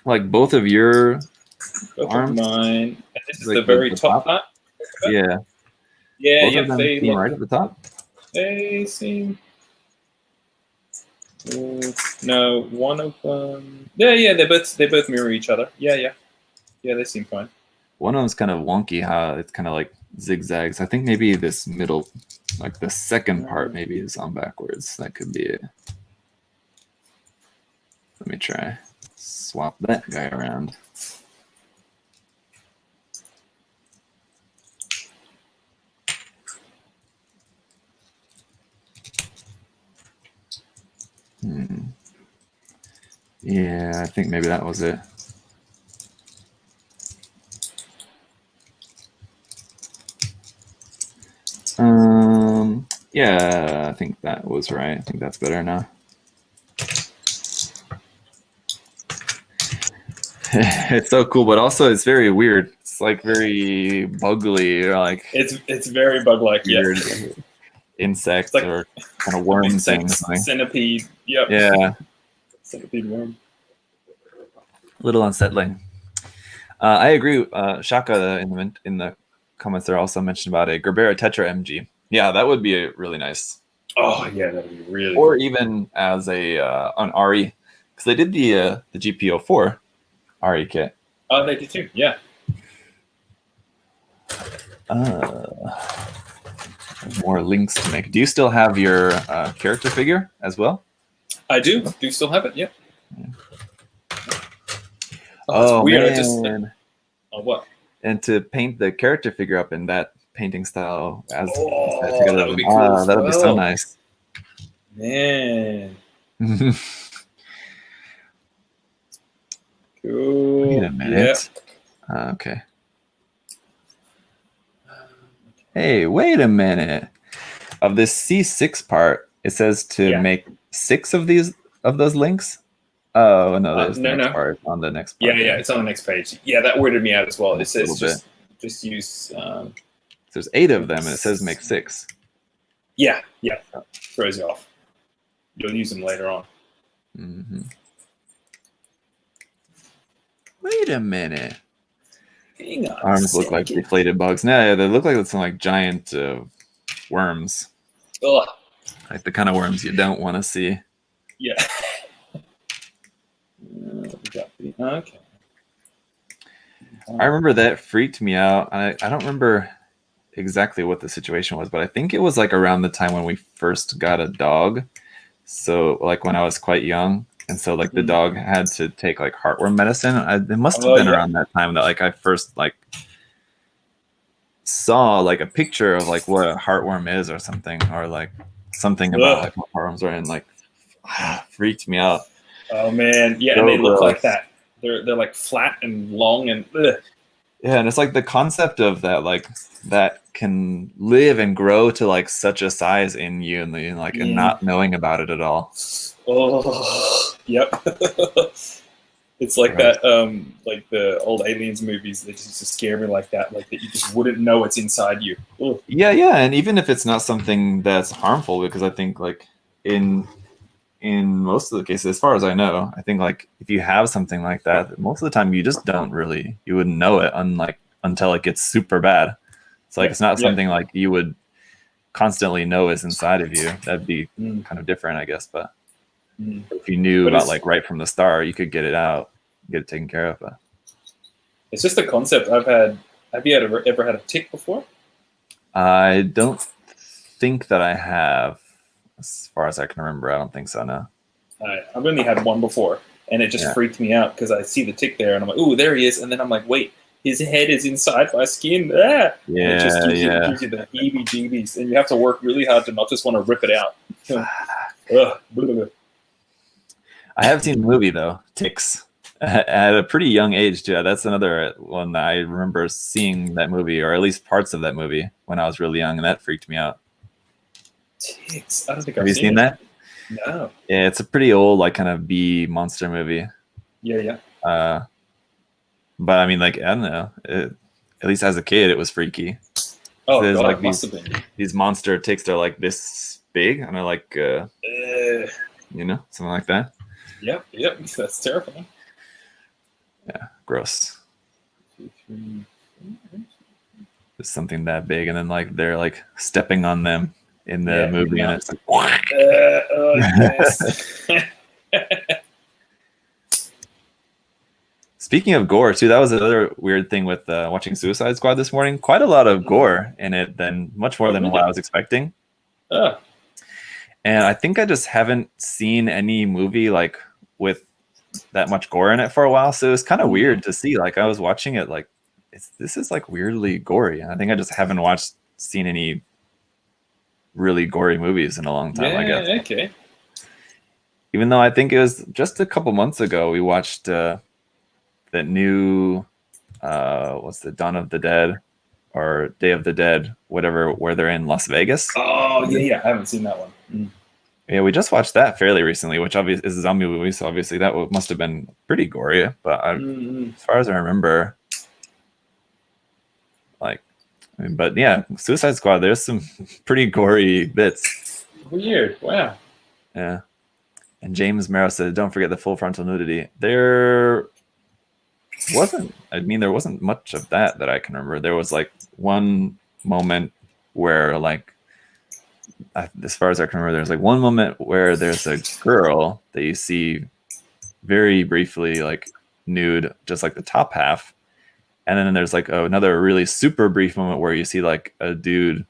Speaker 1: Like both of your arms?
Speaker 2: Mine. And this is
Speaker 1: like
Speaker 2: the very top part?
Speaker 1: Yeah.
Speaker 2: Yeah,
Speaker 1: both of them
Speaker 2: they
Speaker 1: seem
Speaker 2: look
Speaker 1: right at the top?
Speaker 2: They seem... no, one of them... Yeah, they both mirror each other. Yeah, they seem fine.
Speaker 1: One of them's kind of wonky, how it's kind of like zigzags. I think maybe this middle, like the second part maybe is on backwards. That could be it. Let me try. Swap that guy around. Yeah, I think maybe that was it. Yeah, I think that was right. I think that's better now. It's so cool, but also it's very weird. It's like very bugly, or like
Speaker 2: it's very bug-like.
Speaker 1: Weird insects
Speaker 2: like
Speaker 1: or kind of worm things.
Speaker 2: Centipede. Yep.
Speaker 1: Yeah.
Speaker 2: Centipede worm.
Speaker 1: A little unsettling. I agree. Shaka in the comments there also mentioned about a Gerbera Tetra MG. Yeah, that would be a really nice.
Speaker 2: Oh yeah, that would be really.
Speaker 1: Or even as an RE, because they did the GPO4 RE kit.
Speaker 2: Oh, they did too. Yeah.
Speaker 1: More links to make. Do you still have your character figure as well?
Speaker 2: I do. Do you still have it? Yeah.
Speaker 1: Oh,
Speaker 2: weird.
Speaker 1: Man.
Speaker 2: What?
Speaker 1: And to paint the character figure up in that painting style as
Speaker 2: that would be cool.
Speaker 1: That would be so nice.
Speaker 2: Man. Cool.
Speaker 1: Wait a minute. Yeah. Okay. Hey, wait a minute. Of this C6 part, it says to make 6 of those links. Oh no, there's the next part on the next part.
Speaker 2: Yeah, it's on the next page. Yeah, that weirded me out as well. It says just use.
Speaker 1: There's 8 of them, and it says make 6.
Speaker 2: Yeah, throws you off. You'll use them later on.
Speaker 1: Mm-hmm. Wait a minute.
Speaker 2: Hang on.
Speaker 1: Arms look like deflated bugs. No, they look like some like giant worms.
Speaker 2: Ugh.
Speaker 1: Like the kind of worms you don't want to see.
Speaker 2: Yeah. Okay.
Speaker 1: I remember that freaked me out. I don't remember exactly what the situation was, but I think it was like around the time when we first got a dog. So like when I was quite young. And so like the dog had to take like heartworm medicine. It must have been around that time that like I first like saw like a picture of like what a heartworm is or something, or like something about like what heartworms are, and like freaked me out.
Speaker 2: Oh man, yeah, and they look like that. They're like flat and long and
Speaker 1: yeah, and it's like the concept of that, like that can live and grow to like such a size in you, and like and not knowing about it at all.
Speaker 2: Oh, yep. It's like
Speaker 1: Gross.
Speaker 2: that, like the old Aliens movies that used to scare me like that you just wouldn't know it's inside you. Ugh.
Speaker 1: Yeah, and even if it's not something that's harmful, because I think like in most of the cases, as far as I know, I think like if you have something like that, most of the time you just you wouldn't know it until it gets super bad. It's like it's not something like you would constantly know is inside of you. That'd be kind of different, I guess. But if you knew about like right from the start, you could get it out, get it taken care of. But
Speaker 2: it's just a concept I've had. Have you ever had a tick before?
Speaker 1: I don't think that I have, as far as I can remember. I don't think so. No.
Speaker 2: I've only had one before, and it just freaked me out because I see the tick there, and I'm like, "Ooh, there he is!" And then I'm like, "Wait, his head is inside my skin." Ah!
Speaker 1: Yeah,
Speaker 2: and it just gives you the heebie-jeebies, and you have to work really hard to not just want to rip it out.
Speaker 1: I have seen the movie though, Ticks, at a pretty young age too. That's another one that I remember seeing that movie, or at least parts of that movie, when I was really young, and that freaked me out.
Speaker 2: Ticks. I don't think
Speaker 1: Have you seen that?
Speaker 2: No.
Speaker 1: Yeah, it's a pretty old, like kind of B monster movie.
Speaker 2: Yeah.
Speaker 1: But I mean, like I don't know. At least as a kid, it was freaky.
Speaker 2: Oh God,
Speaker 1: like
Speaker 2: must have been.
Speaker 1: These monster ticks, they're like this big, and they're like, you know, something like that.
Speaker 2: Yep. That's terrifying.
Speaker 1: Yeah, gross. It's something that big, and then like they're like stepping on them in the movie, and it's like,
Speaker 2: yes.
Speaker 1: Speaking of gore too, that was another weird thing with watching Suicide Squad this morning. Quite a lot of gore in it, much more than what I was expecting. And I think I just haven't seen any movie like with that much gore in it for a while, so it was kind of weird to see. Like I was watching it, like this is like weirdly gory. I think I just haven't seen any really gory movies in a long time. I guess.
Speaker 2: Okay.
Speaker 1: Even though I think it was just a couple months ago, we watched that new what's the Dawn of the Dead or Day of the Dead, whatever, where they're in Las Vegas.
Speaker 2: Oh yeah, I haven't seen that one.
Speaker 1: Yeah, we just watched that fairly recently, which obviously is a zombie movie, so obviously that must have been pretty gory. But as far as I remember, but yeah, Suicide Squad, there's some pretty gory bits.
Speaker 2: Weird. Wow.
Speaker 1: Yeah. And James Merrow said, "Don't forget the full frontal nudity." There wasn't much of that I can remember. There was like one moment where, like, as far as I can remember, there's like one moment where there's a girl that you see very briefly, like nude, just like the top half. And then there's like another really super brief moment where you see like a dude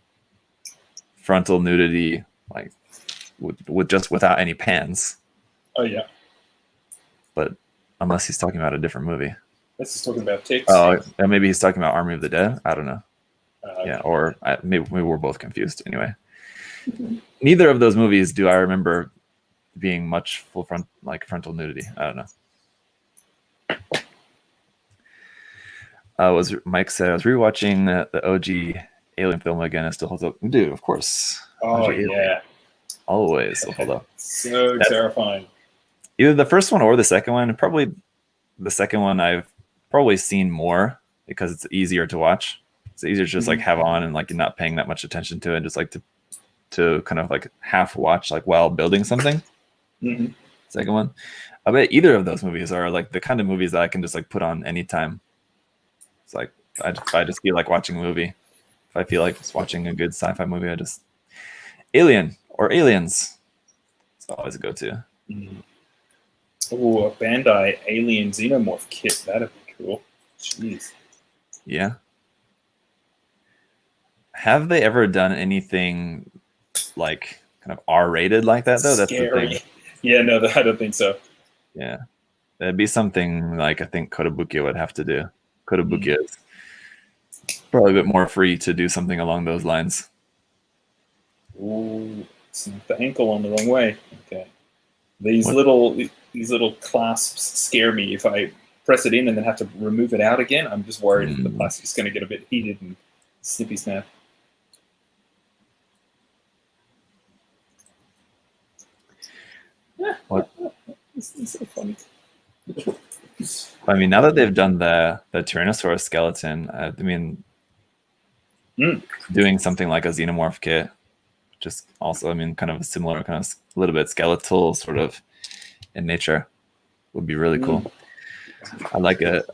Speaker 1: frontal nudity, like with just without any pants.
Speaker 2: Oh yeah. But
Speaker 1: unless he's talking about a different movie.
Speaker 2: This is talking about ticks.
Speaker 1: Oh, maybe he's talking about Army of the Dead. I don't know. Yeah, or maybe we're both confused. Anyway, neither of those movies do I remember being much full frontal nudity. I don't know. Mike said I was rewatching the OG Alien film again. It still holds up, dude. Of course.
Speaker 2: Oh yeah.
Speaker 1: Always hold up.
Speaker 2: So terrifying.
Speaker 1: Either the first one or the second one. Probably the second one I've probably seen more because it's easier to watch. It's easier to just like have on and like you're not paying that much attention to it, just like to kind of like half watch like while building something. Second one, I bet either of those movies are like the kind of movies that I can just like put on anytime. It's like I just feel like watching a movie. If I feel like just watching a good sci-fi movie, I just Alien or Aliens. It's always a go-to.
Speaker 2: Oh, a Bandai Alien Xenomorph kit. That'd be cool. Jeez.
Speaker 1: Yeah. Have they ever done anything like kind of R-rated like that though? That's
Speaker 2: scary.
Speaker 1: The thing.
Speaker 2: Yeah, no, I don't think so.
Speaker 1: Yeah. That'd be something like I think Kotobukiya would have to do. Kotobukiya is probably a bit more free to do something along those lines.
Speaker 2: Ooh, snapped the ankle on the wrong way. Okay. These little clasps scare me. If I press it in and then have to remove it out again, I'm just worried the plastic's going to get a bit heated and snippy snap.
Speaker 1: What?
Speaker 2: This is so funny.
Speaker 1: I mean, now that they've done the Tyrannosaurus skeleton, I mean, doing something like a xenomorph kit, just also, I mean, kind of a similar, kind of a little bit skeletal sort of in nature, would be really cool. I like a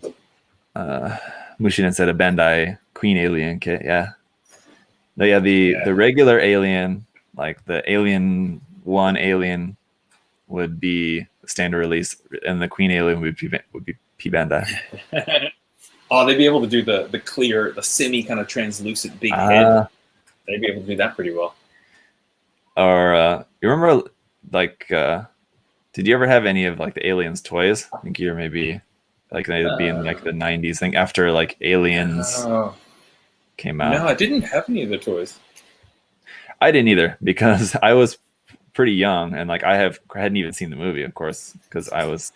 Speaker 1: Mushina said a Bandai Queen Alien kit. Yeah. No, yeah, the regular Alien, like the Alien 1 Alien, would be standard release, and the Queen Alien would be P Bandai.
Speaker 3: Oh, they'd be able to do the clear, the semi kind of translucent big head. They'd be able to do that pretty well.
Speaker 1: Or you remember, like, did you ever have any of like the Aliens toys? I think you're maybe like they'd be in like the 90s. I think after like Aliens came out.
Speaker 3: No, I didn't have any of the toys.
Speaker 1: I didn't either, because I was pretty young, and like I hadn't even seen the movie, of course, because I was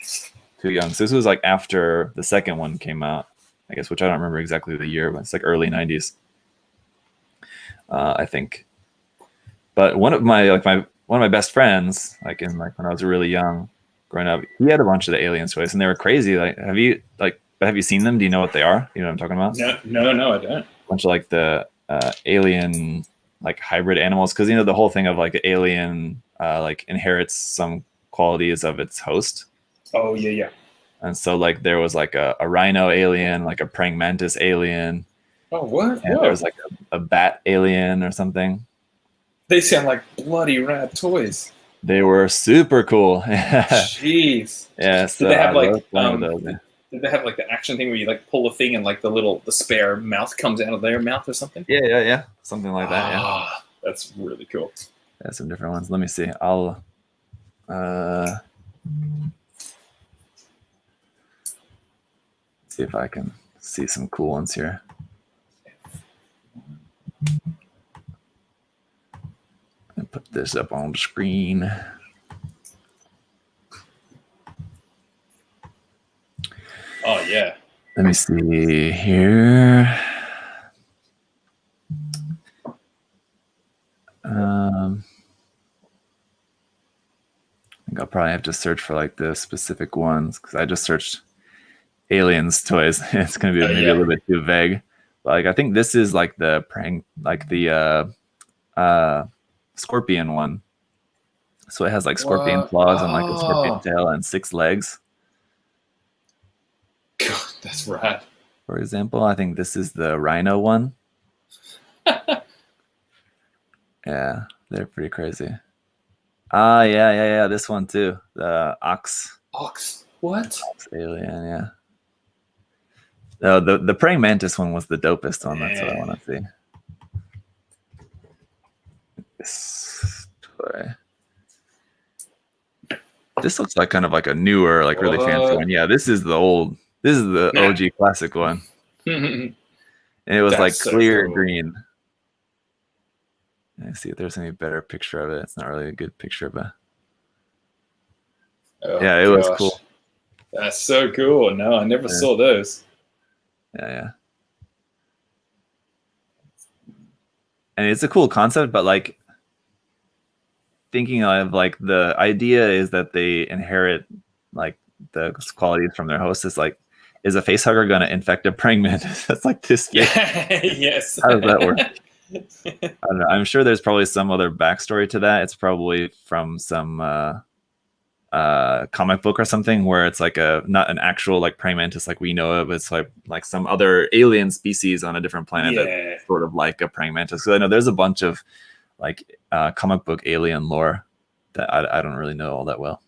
Speaker 1: too young. So this was like after the second one came out, I guess, which I don't remember exactly the year, but it's like early 90s, I think. But one of my best friends, like when I was really young, growing up, he had a bunch of the Alien toys, and they were crazy. Like, have you seen them? Do you know what they are? You know what I'm talking about?
Speaker 3: No, I don't.
Speaker 1: A bunch of like the alien like hybrid animals, because you know the whole thing of like an alien like inherits some qualities of its host.
Speaker 3: Oh yeah.
Speaker 1: And so like there was like a rhino alien, like a praying mantis alien.
Speaker 3: Oh what?
Speaker 1: And there was like a bat alien or something.
Speaker 3: They sound like bloody rad toys.
Speaker 1: They were super cool.
Speaker 3: Jeez.
Speaker 1: Yeah. So
Speaker 3: did they have like
Speaker 1: did
Speaker 3: they have like the action thing where you like pull a thing and like the spare mouth comes out of their mouth or something?
Speaker 1: Yeah. Something like that. Yeah.
Speaker 3: That's really cool.
Speaker 1: Yeah, some different ones. Let me see. I'll see if I can see some cool ones here. And put this up on the screen.
Speaker 3: Oh yeah.
Speaker 1: Let me see here. I think I'll probably have to search for like the specific ones, because I just searched Aliens toys. It's going to be maybe a little bit too vague. But like I think this is like the scorpion one. So it has like scorpion claws and like a scorpion tail and 6 legs.
Speaker 3: God, that's rad.
Speaker 1: For example, I think this is the rhino one. Yeah, they're pretty crazy. Yeah. This one too. The ox.
Speaker 3: Ox. What?
Speaker 1: Ox alien, yeah. No, the praying mantis one was the dopest one. That's what I want to see. This toy. This looks like kind of like a newer, like really fancy one. Yeah, this is the OG classic one. And it was like clear green. Let's see if there's any better picture of it. It's not really a good picture, but yeah, it was cool.
Speaker 3: That's so cool. No, I never saw those.
Speaker 1: Yeah. And it's a cool concept, but like thinking of like the idea is that they inherit like the qualities from their host. Is like, is a facehugger going to infect a praying mantis? That's like this big.
Speaker 3: Yes.
Speaker 1: How does that work? I don't know. I'm sure there's probably some other backstory to that. It's probably from some comic book or something, where it's like not an actual like praying mantis like we know of. It's like some other alien species on a different planet that's sort of like a praying mantis. So I know there's a bunch of like comic book alien lore that I don't really know all that well.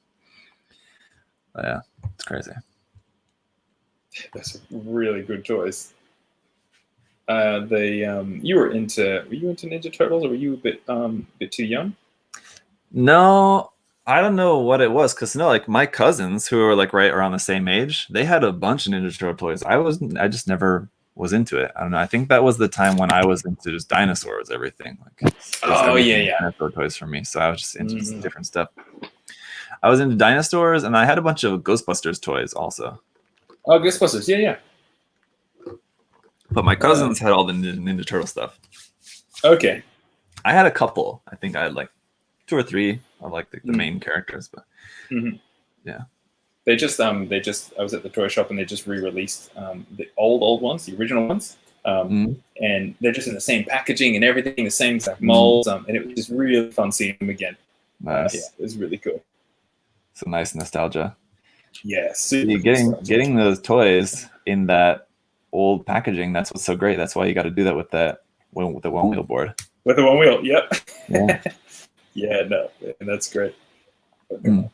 Speaker 1: But yeah, it's crazy.
Speaker 3: That's a really good choice. Were you into Ninja Turtles, or were you a bit too young?
Speaker 1: No, I don't know what it was, because like my cousins who were like right around the same age, they had a bunch of Ninja Turtle toys. I just never was into it. I don't know. I think that was the time when I was into just dinosaurs, everything. Like dinosaur toys for me. So I was just into different stuff. I was into dinosaurs, and I had a bunch of Ghostbusters toys also.
Speaker 3: Oh, Ghostbusters, yeah.
Speaker 1: But my cousins had all the Ninja Turtle stuff.
Speaker 3: Okay.
Speaker 1: I had a couple. I think I had like 2 or 3 of like the main characters, but yeah.
Speaker 3: They just I was at the toy shop and they just re-released the old ones, the original ones. And they're just in the same packaging and everything, the same exact molds. And it was just really fun seeing them again.
Speaker 1: Nice.
Speaker 3: Yeah, it was really cool.
Speaker 1: Some nice nostalgia.
Speaker 3: Yeah,
Speaker 1: getting those toys in that old packaging, that's what's so great. That's why you got to do that with the one wheel board.
Speaker 3: With the one wheel, yep.
Speaker 1: Yeah.
Speaker 3: Yeah, no, that's great.
Speaker 1: These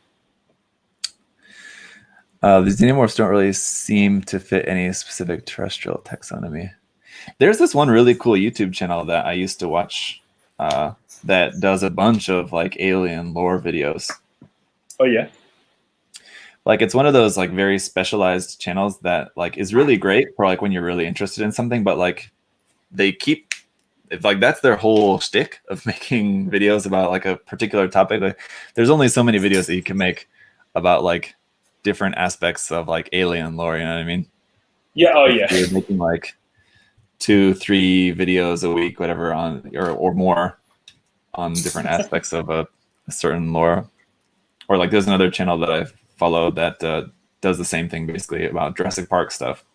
Speaker 1: Xenomorphs don't really seem to fit any specific terrestrial taxonomy. There's this one really cool YouTube channel that I used to watch that does a bunch of like alien lore videos.
Speaker 3: Oh yeah.
Speaker 1: Like it's one of those like very specialized channels that like is really great for like when you're really interested in something, but like they keep it's like that's their whole shtick of making videos about like a particular topic. Like there's only so many videos that you can make about like different aspects of like alien lore, you know what I mean?
Speaker 3: Yeah, oh yeah.
Speaker 1: You're making like 2-3 videos a week, whatever, on or more on different aspects of a certain lore. Or like there's another channel that I follow that does the same thing basically about Jurassic Park stuff.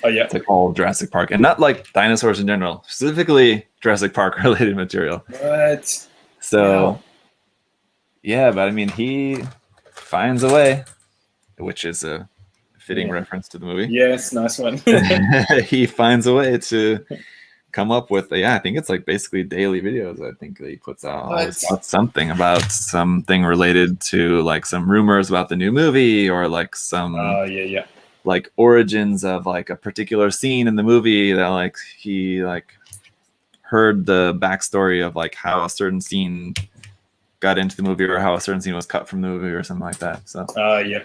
Speaker 3: Oh yeah.
Speaker 1: It's like all Jurassic Park and not like dinosaurs in general, specifically Jurassic Park related material.
Speaker 3: What?
Speaker 1: So yeah, but I mean he finds a way, which is a fitting reference to the movie.
Speaker 3: Yes, nice one.
Speaker 1: He finds a way to come up with I think it's like basically daily videos. I think that he puts out something about something related to like some rumors about the new movie or like some like origins of like a particular scene in the movie that like he like heard the backstory of like how a certain scene got into the movie or how a certain scene was cut from the movie or something like that. So
Speaker 3: yeah.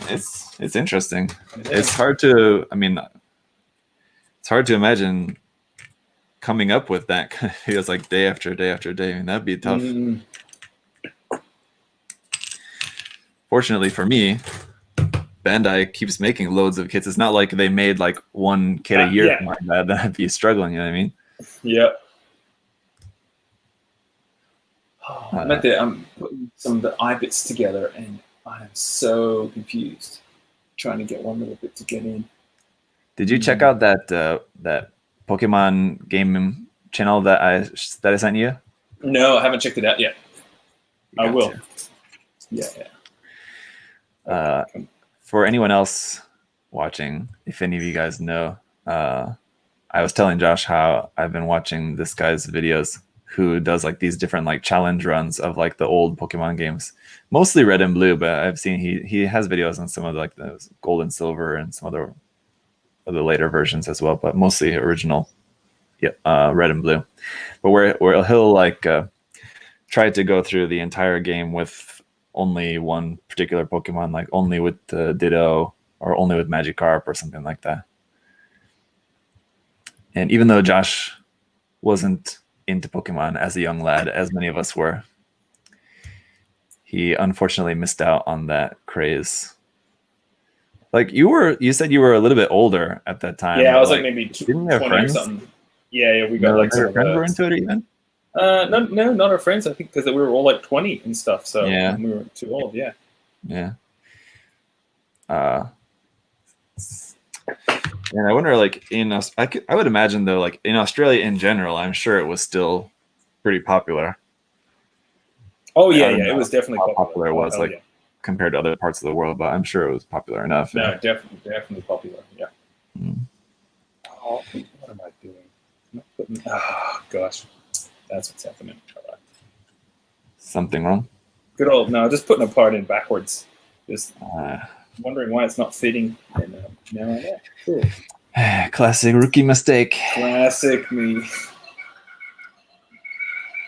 Speaker 1: It's interesting. It's hard to imagine coming up with that kind of videos like day after day after day. I mean, that'd be tough. Fortunately for me, Bandai keeps making loads of kits. It's not like they made like one kit a year like that. That'd be struggling, you know what I mean?
Speaker 3: Yeah. I'm putting some of the eye bits together and I am so confused trying to get one little bit to get in.
Speaker 1: Did you check out that that Pokemon game channel that I sent you?
Speaker 3: No, I haven't checked it out yet. I will. Yeah.
Speaker 1: For anyone else watching, if any of you guys know, I was telling Josh how I've been watching this guy's videos who does like these different like challenge runs of like the old Pokemon games, mostly Red and Blue, but I've seen he has videos on some of like the Gold and Silver and some other of the later versions as well, but mostly original Red and Blue. But where he'll like try to go through the entire game with only one particular Pokemon, like only with Ditto or only with Magikarp or something like that. And even though Josh wasn't into Pokemon as a young lad, as many of us were, he unfortunately missed out on that craze. Like you said you were a little bit older at that time.
Speaker 3: Yeah, I was like maybe
Speaker 1: 20
Speaker 3: or something. Yeah, we got like
Speaker 1: some friends were into it even.
Speaker 3: No, not our friends. I think because we were all like 20 and stuff, so we were too old. Yeah.
Speaker 1: Yeah. And I wonder, like I would imagine though, like in Australia in general, I'm sure it was still pretty popular.
Speaker 3: Oh yeah, it was definitely
Speaker 1: how popular it was, compared to other parts of the world, but I'm sure it was popular enough.
Speaker 3: No, definitely popular. Yeah. Oh, what am I doing? Oh gosh, that's what's happening.
Speaker 1: Something wrong?
Speaker 3: Good old just putting a part in backwards. Just wondering why it's not fitting. And now I know. Cool.
Speaker 1: Classic rookie mistake.
Speaker 3: Classic me.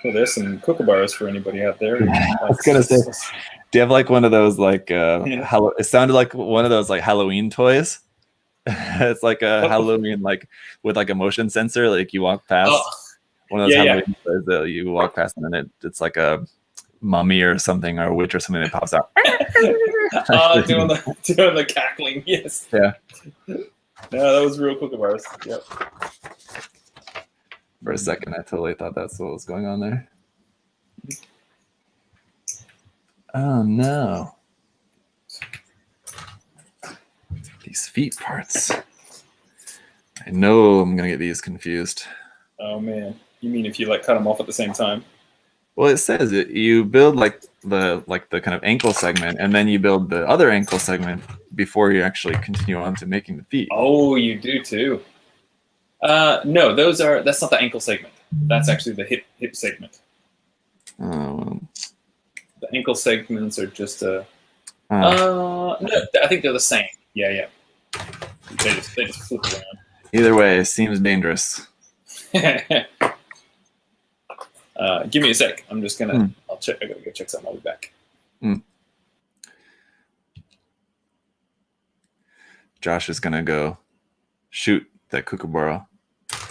Speaker 3: Well, there's some kookaburras for anybody out there.
Speaker 1: I was gonna say, do you have like one of those like it sounded like one of those like Halloween toys? It's like a Halloween like with like a motion sensor, like you walk past one of those Halloween toys that you walk past and then it's like a mummy or something or a witch or something that pops out.
Speaker 3: Doing the cackling, yes.
Speaker 1: Yeah.
Speaker 3: No, that was real kookaburras. Yep.
Speaker 1: For a second, I totally thought that's what was going on there. Oh no! feet parts. I know I'm gonna get these confused.
Speaker 3: Oh man, you mean if you like cut them off at the same time?
Speaker 1: Well, it says it. You build like the kind of ankle segment, and then you build the other ankle segment before you actually continue on to making the feet.
Speaker 3: Oh, you do too. No, that's not the ankle segment. That's actually the hip segment. The ankle segments are just no, I think they're the same. Yeah. They just flip around.
Speaker 1: Either way, it seems dangerous.
Speaker 3: Give me a sec. I'm just gonna. I'll check. I gotta go check something. I'll be back.
Speaker 1: Josh is gonna go shoot that kookaburra.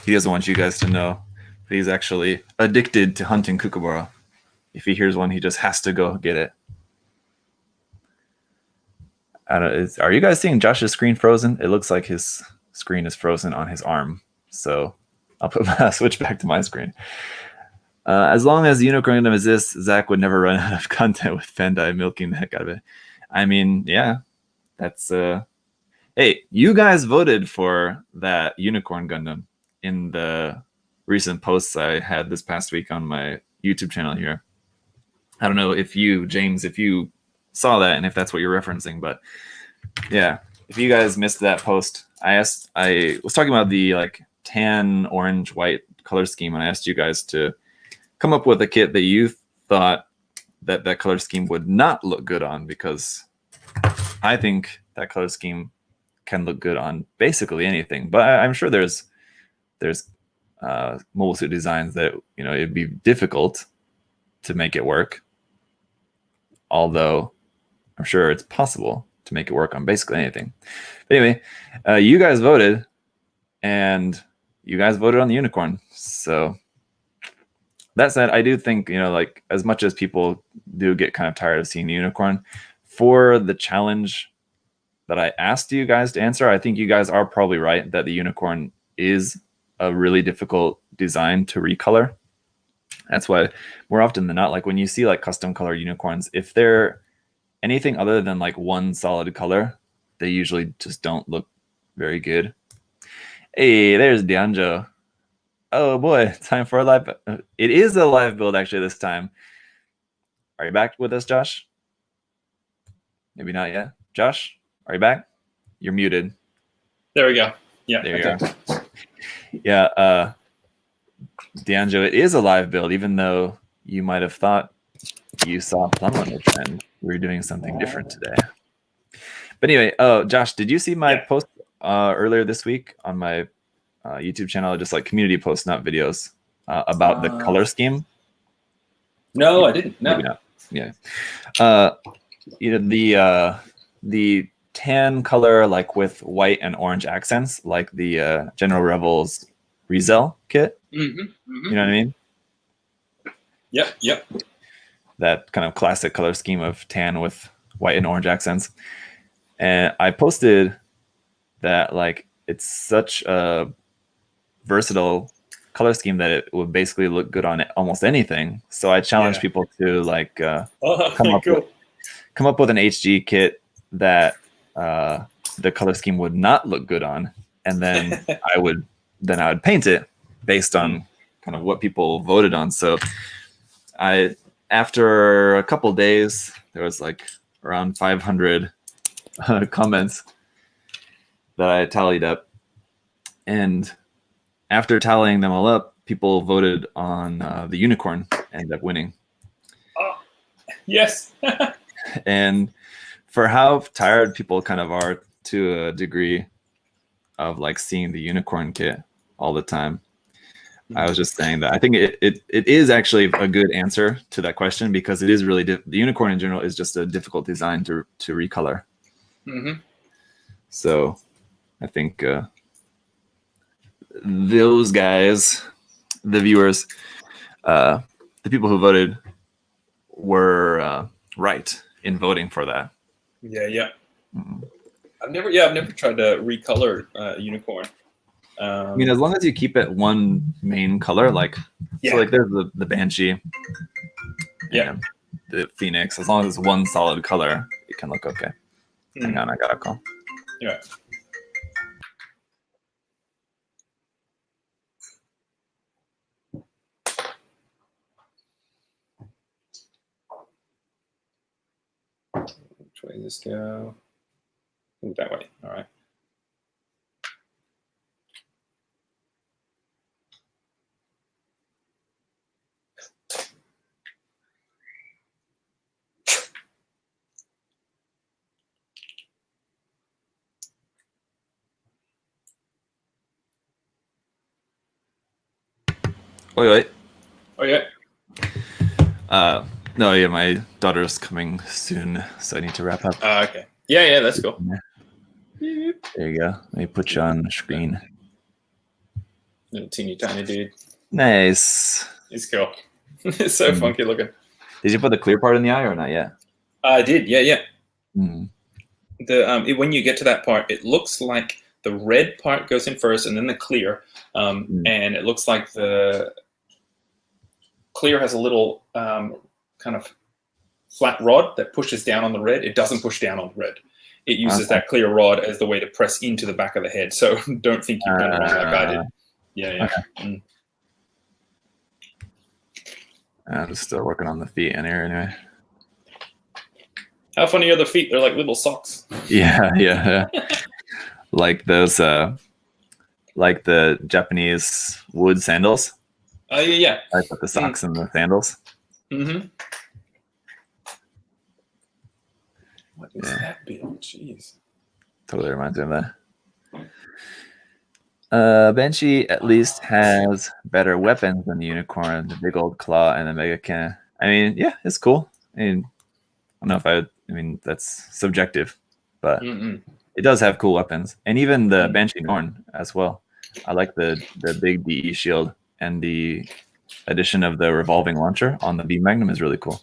Speaker 1: He doesn't want you guys to know, but he's actually addicted to hunting kookaburra. If he hears one, he just has to go get it. Are you guys seeing Josh's screen frozen? It looks like his screen is frozen on his arm. So I'll switch back to my screen. As long as Unicorn Gundam exists, Zach would never run out of content with Bandai milking the heck out of it. I mean, yeah, that's hey, you guys voted for that Unicorn Gundam in the recent posts I had this past week on my YouTube channel here. I don't know if you, James, if you saw that and if that's what you're referencing, but yeah, if you guys missed that post, I was talking about the like tan, orange, white color scheme, and I asked you guys to come up with a kit that you thought that color scheme would not look good on, because I think that color scheme can look good on basically anything. But I'm sure there's mobile suit designs that, you know, it'd be difficult to make it work. Although I'm sure it's possible to make it work on basically anything. But anyway, you guys voted, and you guys voted on the unicorn. So that said, I do think, you know, like as much as people do get kind of tired of seeing the unicorn, for the challenge that I asked you guys to answer, I think you guys are probably right that the unicorn is a really difficult design to recolor. That's why more often than not, like when you see like custom color unicorns, if they're anything other than like one solid color, they usually just don't look very good. Hey, there's Dianjo. Oh boy, time for a live. It is a live build actually this time. Are you back with us, Josh? Maybe not yet. Josh, are you back? You're muted.
Speaker 3: There we go. Yeah.
Speaker 1: There you are. Yeah, Dianjo, it is a live build, even though you might have thought you saw Plamo on the trend. We're doing something different today. But anyway, Josh, did you see my post earlier this week on my YouTube channel, just like community posts, not videos, about the color scheme?
Speaker 3: No, I didn't. No.
Speaker 1: Maybe not. Yeah. You know, the tan color, like with white and orange accents, like the General Rebels Rizel kit.
Speaker 3: Mm-hmm, mm-hmm.
Speaker 1: You know what I mean?
Speaker 3: Yep.
Speaker 1: That kind of classic color scheme of tan with white and orange accents. And I posted that like it's such a versatile color scheme that it would basically look good on almost anything. So I challenge people to like come up with an HG kit that the color scheme would not look good on, and then I would paint it based on kind of what people voted on. So after a couple days, there was like around 500 comments that I tallied up, and after tallying them all up, people voted on the unicorn, ended up winning.
Speaker 3: Oh, yes.
Speaker 1: And for how tired people kind of are to a degree of like seeing the unicorn kit all the time, I was just saying that I think it is actually a good answer to that question, because it is really the unicorn in general is just a difficult design to recolor.
Speaker 3: Mm-hmm.
Speaker 1: So I think those guys, the viewers, the people who voted were right in voting for that.
Speaker 3: Yeah.
Speaker 1: Mm-hmm.
Speaker 3: I've never tried to recolor unicorn.
Speaker 1: I mean, as long as you keep it one main color, like so, like there's the Banshee, and the Phoenix. As long as it's one solid color, it can look okay. Hang on, I got a call.
Speaker 3: Yeah. Which way does this go? Ooh, that way. All right.
Speaker 1: Wait.
Speaker 3: Oh yeah.
Speaker 1: No, yeah, my daughter's coming soon, so I need to wrap up.
Speaker 3: Okay. Yeah, that's cool.
Speaker 1: There you go. Let me put you on the screen.
Speaker 3: Little teeny tiny dude.
Speaker 1: Nice.
Speaker 3: He's cool. It's so funky looking.
Speaker 1: Did you put the clear part in the eye or not yet?
Speaker 3: I did. Yeah.
Speaker 1: Mm.
Speaker 3: When you get to that part, it looks like the red part goes in first, and then the clear. And it looks like the clear has a little kind of flat rod that pushes down on the red. It doesn't push down on the red. It uses that clear rod as the way to press into the back of the head. So don't think you've done it wrong like I did. Yeah.
Speaker 1: Okay. I'm still working on the feet in here anyway.
Speaker 3: How funny are the feet? They're like little socks.
Speaker 1: Yeah. Like those, like the Japanese wood sandals.
Speaker 3: Oh yeah.
Speaker 1: I put the socks in the sandals.
Speaker 3: Mm-hmm. What is that build? Jeez.
Speaker 1: Totally reminds me of that. Banshee at least has better weapons than the Unicorn, the big old claw, and the Mega Cannon. I mean, yeah, it's cool. I don't know if I mean, that's subjective, but it does have cool weapons. And even the Banshee Norn as well. I like the big DE shield, and the addition of the revolving launcher on the Beam Magnum is really cool.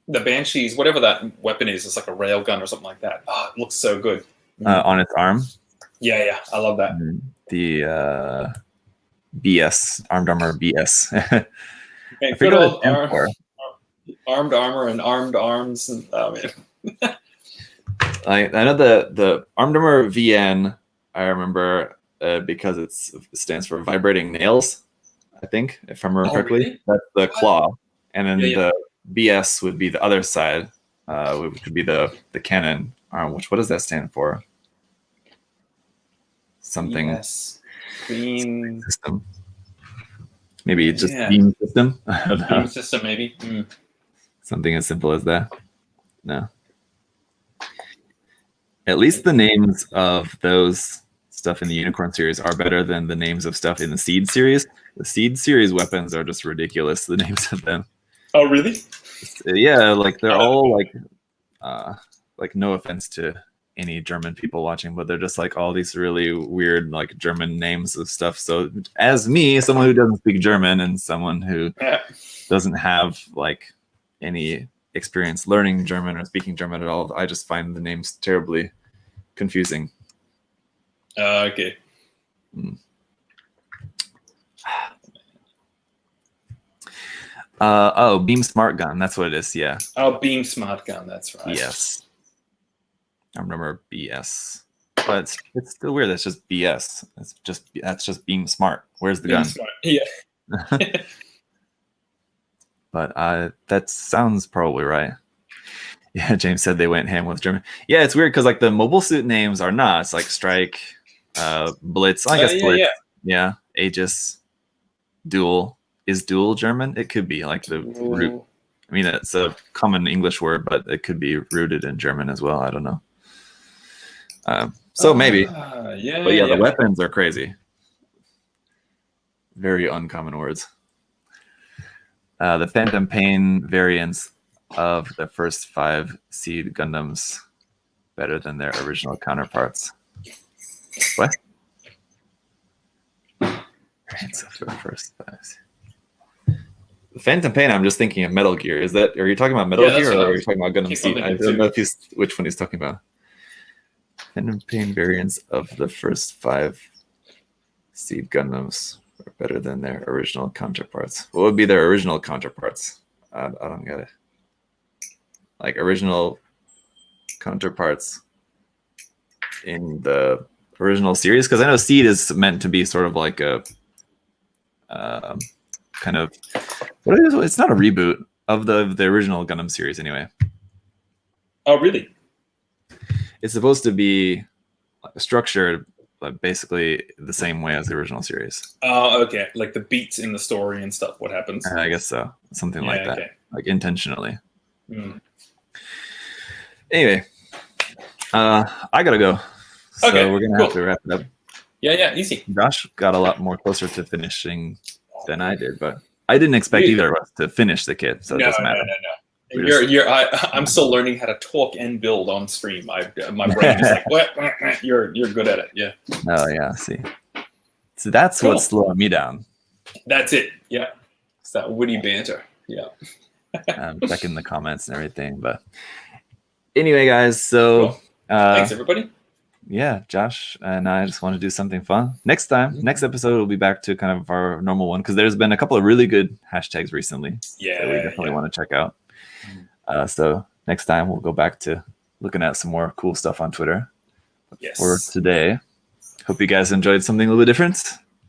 Speaker 3: The Banshees, whatever that weapon is, it's like a rail gun or something like that. Oh, it looks so good.
Speaker 1: On its arm.
Speaker 3: Yeah, I love that.
Speaker 1: The BS, Armed Armor BS.
Speaker 3: Man, good old armed armor and armed arms. And, oh, man.
Speaker 1: I know the Armed Armor VN, I remember because it stands for Vibrating Nails, I think, if I remember correctly.
Speaker 3: Really?
Speaker 1: That's the claw. And then the BS would be the other side, which would be the cannon arm. What does that stand for? Something.
Speaker 3: Yes. Beam
Speaker 1: system. Maybe just beam system. I don't know.
Speaker 3: Beam system, maybe.
Speaker 1: Something as simple as that. No. At least the names of those stuff in the Unicorn series are better than the names of stuff in the Seed series. The Seed series weapons are just ridiculous. The names of them.
Speaker 3: Oh, really?
Speaker 1: Yeah, like they're all like no offense to any German people watching, but they're just like all these really weird like German names of stuff. So as me, someone who doesn't speak German and someone who doesn't have like any experience learning German or speaking German at all, I just find the names terribly confusing.
Speaker 3: Okay.
Speaker 1: Beam Smart Gun. That's what it is. Yeah.
Speaker 3: Oh, Beam Smart Gun. That's right.
Speaker 1: Yes. I remember BS, but it's still weird. That's just BS. That's just Beam Smart. Where's the gun?
Speaker 3: Smart. Yeah.
Speaker 1: But that sounds probably right. Yeah, James said they went ham with German. Yeah, it's weird because like the mobile suit names are not. It's like Strike, Blitz. I guess Blitz. Yeah. Aegis, Duel. Is Duel German? It could be like the root. I mean, it's a common English word, but it could be rooted in German as well. I don't know. So maybe. The weapons are crazy. Very uncommon words. The Phantom Pain variants of the first 5 Seed Gundams better than their original counterparts. What? Variants of the first 5. The Phantom Pain, I'm just thinking of Metal Gear. Are you talking about Metal Gear or are you talking about Gundam Seed? I don't know which one he's talking about. Phantom Pain variants of the first 5 Seed Gundams are better than their original counterparts. What would be their original counterparts? I don't get it. Like original counterparts in the original series? Because I know Seed is meant to be sort of like a kind of... What it is? It's not a reboot of the original Gundam series anyway.
Speaker 3: Oh, really?
Speaker 1: It's supposed to be structured basically the same way as the original series.
Speaker 3: Oh, okay. Like the beats in the story and stuff. What happens?
Speaker 1: I guess so. Something like that.
Speaker 3: Okay.
Speaker 1: Like intentionally.
Speaker 3: Mm.
Speaker 1: Anyway, I gotta go. So
Speaker 3: Okay,
Speaker 1: we're gonna have to wrap it up.
Speaker 3: Yeah, easy.
Speaker 1: Josh got a lot more closer to finishing than I did, but I didn't expect
Speaker 3: Really?
Speaker 1: either of us to finish the kit, so it doesn't matter.
Speaker 3: No. I'm still learning how to talk and build on stream. My brain is like, what? You're good at it. Yeah.
Speaker 1: Oh yeah, see. So that's
Speaker 3: Cool.
Speaker 1: what's slowing me down.
Speaker 3: That's it. Yeah. It's that witty banter. Yeah.
Speaker 1: Checking the comments and everything. But anyway, guys, so
Speaker 3: Cool. Thanks, everybody.
Speaker 1: yeah, Josh and I just want to do something fun. Next episode, we'll be back to kind of our normal one because there's been a couple of really good hashtags recently
Speaker 3: Yeah.
Speaker 1: that we definitely want to check out. So next time we'll go back to looking at some more cool stuff on Twitter.
Speaker 3: Yes.
Speaker 1: For today, hope you guys enjoyed something a little bit different.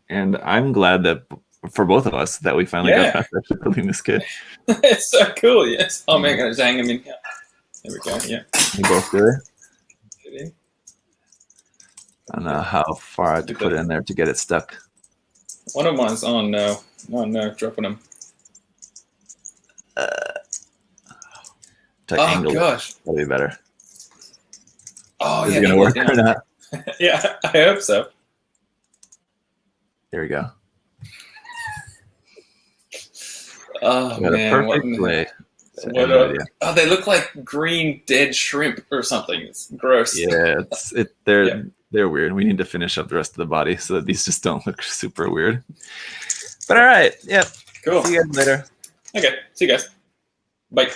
Speaker 1: And I'm glad that for both of us that we finally got back to actually building this kit.
Speaker 3: It's so cool. Yes. Oh man, gonna hang him in here. There we go. Yeah.
Speaker 1: We both do it.
Speaker 3: Get in.
Speaker 1: I don't know how far I have to put it in there to get it stuck.
Speaker 3: One of mine's on no. Oh no, dropping them.
Speaker 1: Angle
Speaker 3: gosh.
Speaker 1: that'll be better.
Speaker 3: Oh
Speaker 1: Is
Speaker 3: yeah.
Speaker 1: it gonna work or not?
Speaker 3: Yeah, I hope so.
Speaker 1: There we go.
Speaker 3: Oh
Speaker 1: We got
Speaker 3: man,
Speaker 1: a perfect way.
Speaker 3: Oh, they look like green dead shrimp or something. It's gross.
Speaker 1: Yeah, they're weird. We need to finish up the rest of the body so that these just don't look super weird. But all right, yep.
Speaker 3: Cool.
Speaker 1: See you guys later.
Speaker 3: Okay, see you guys. Bye.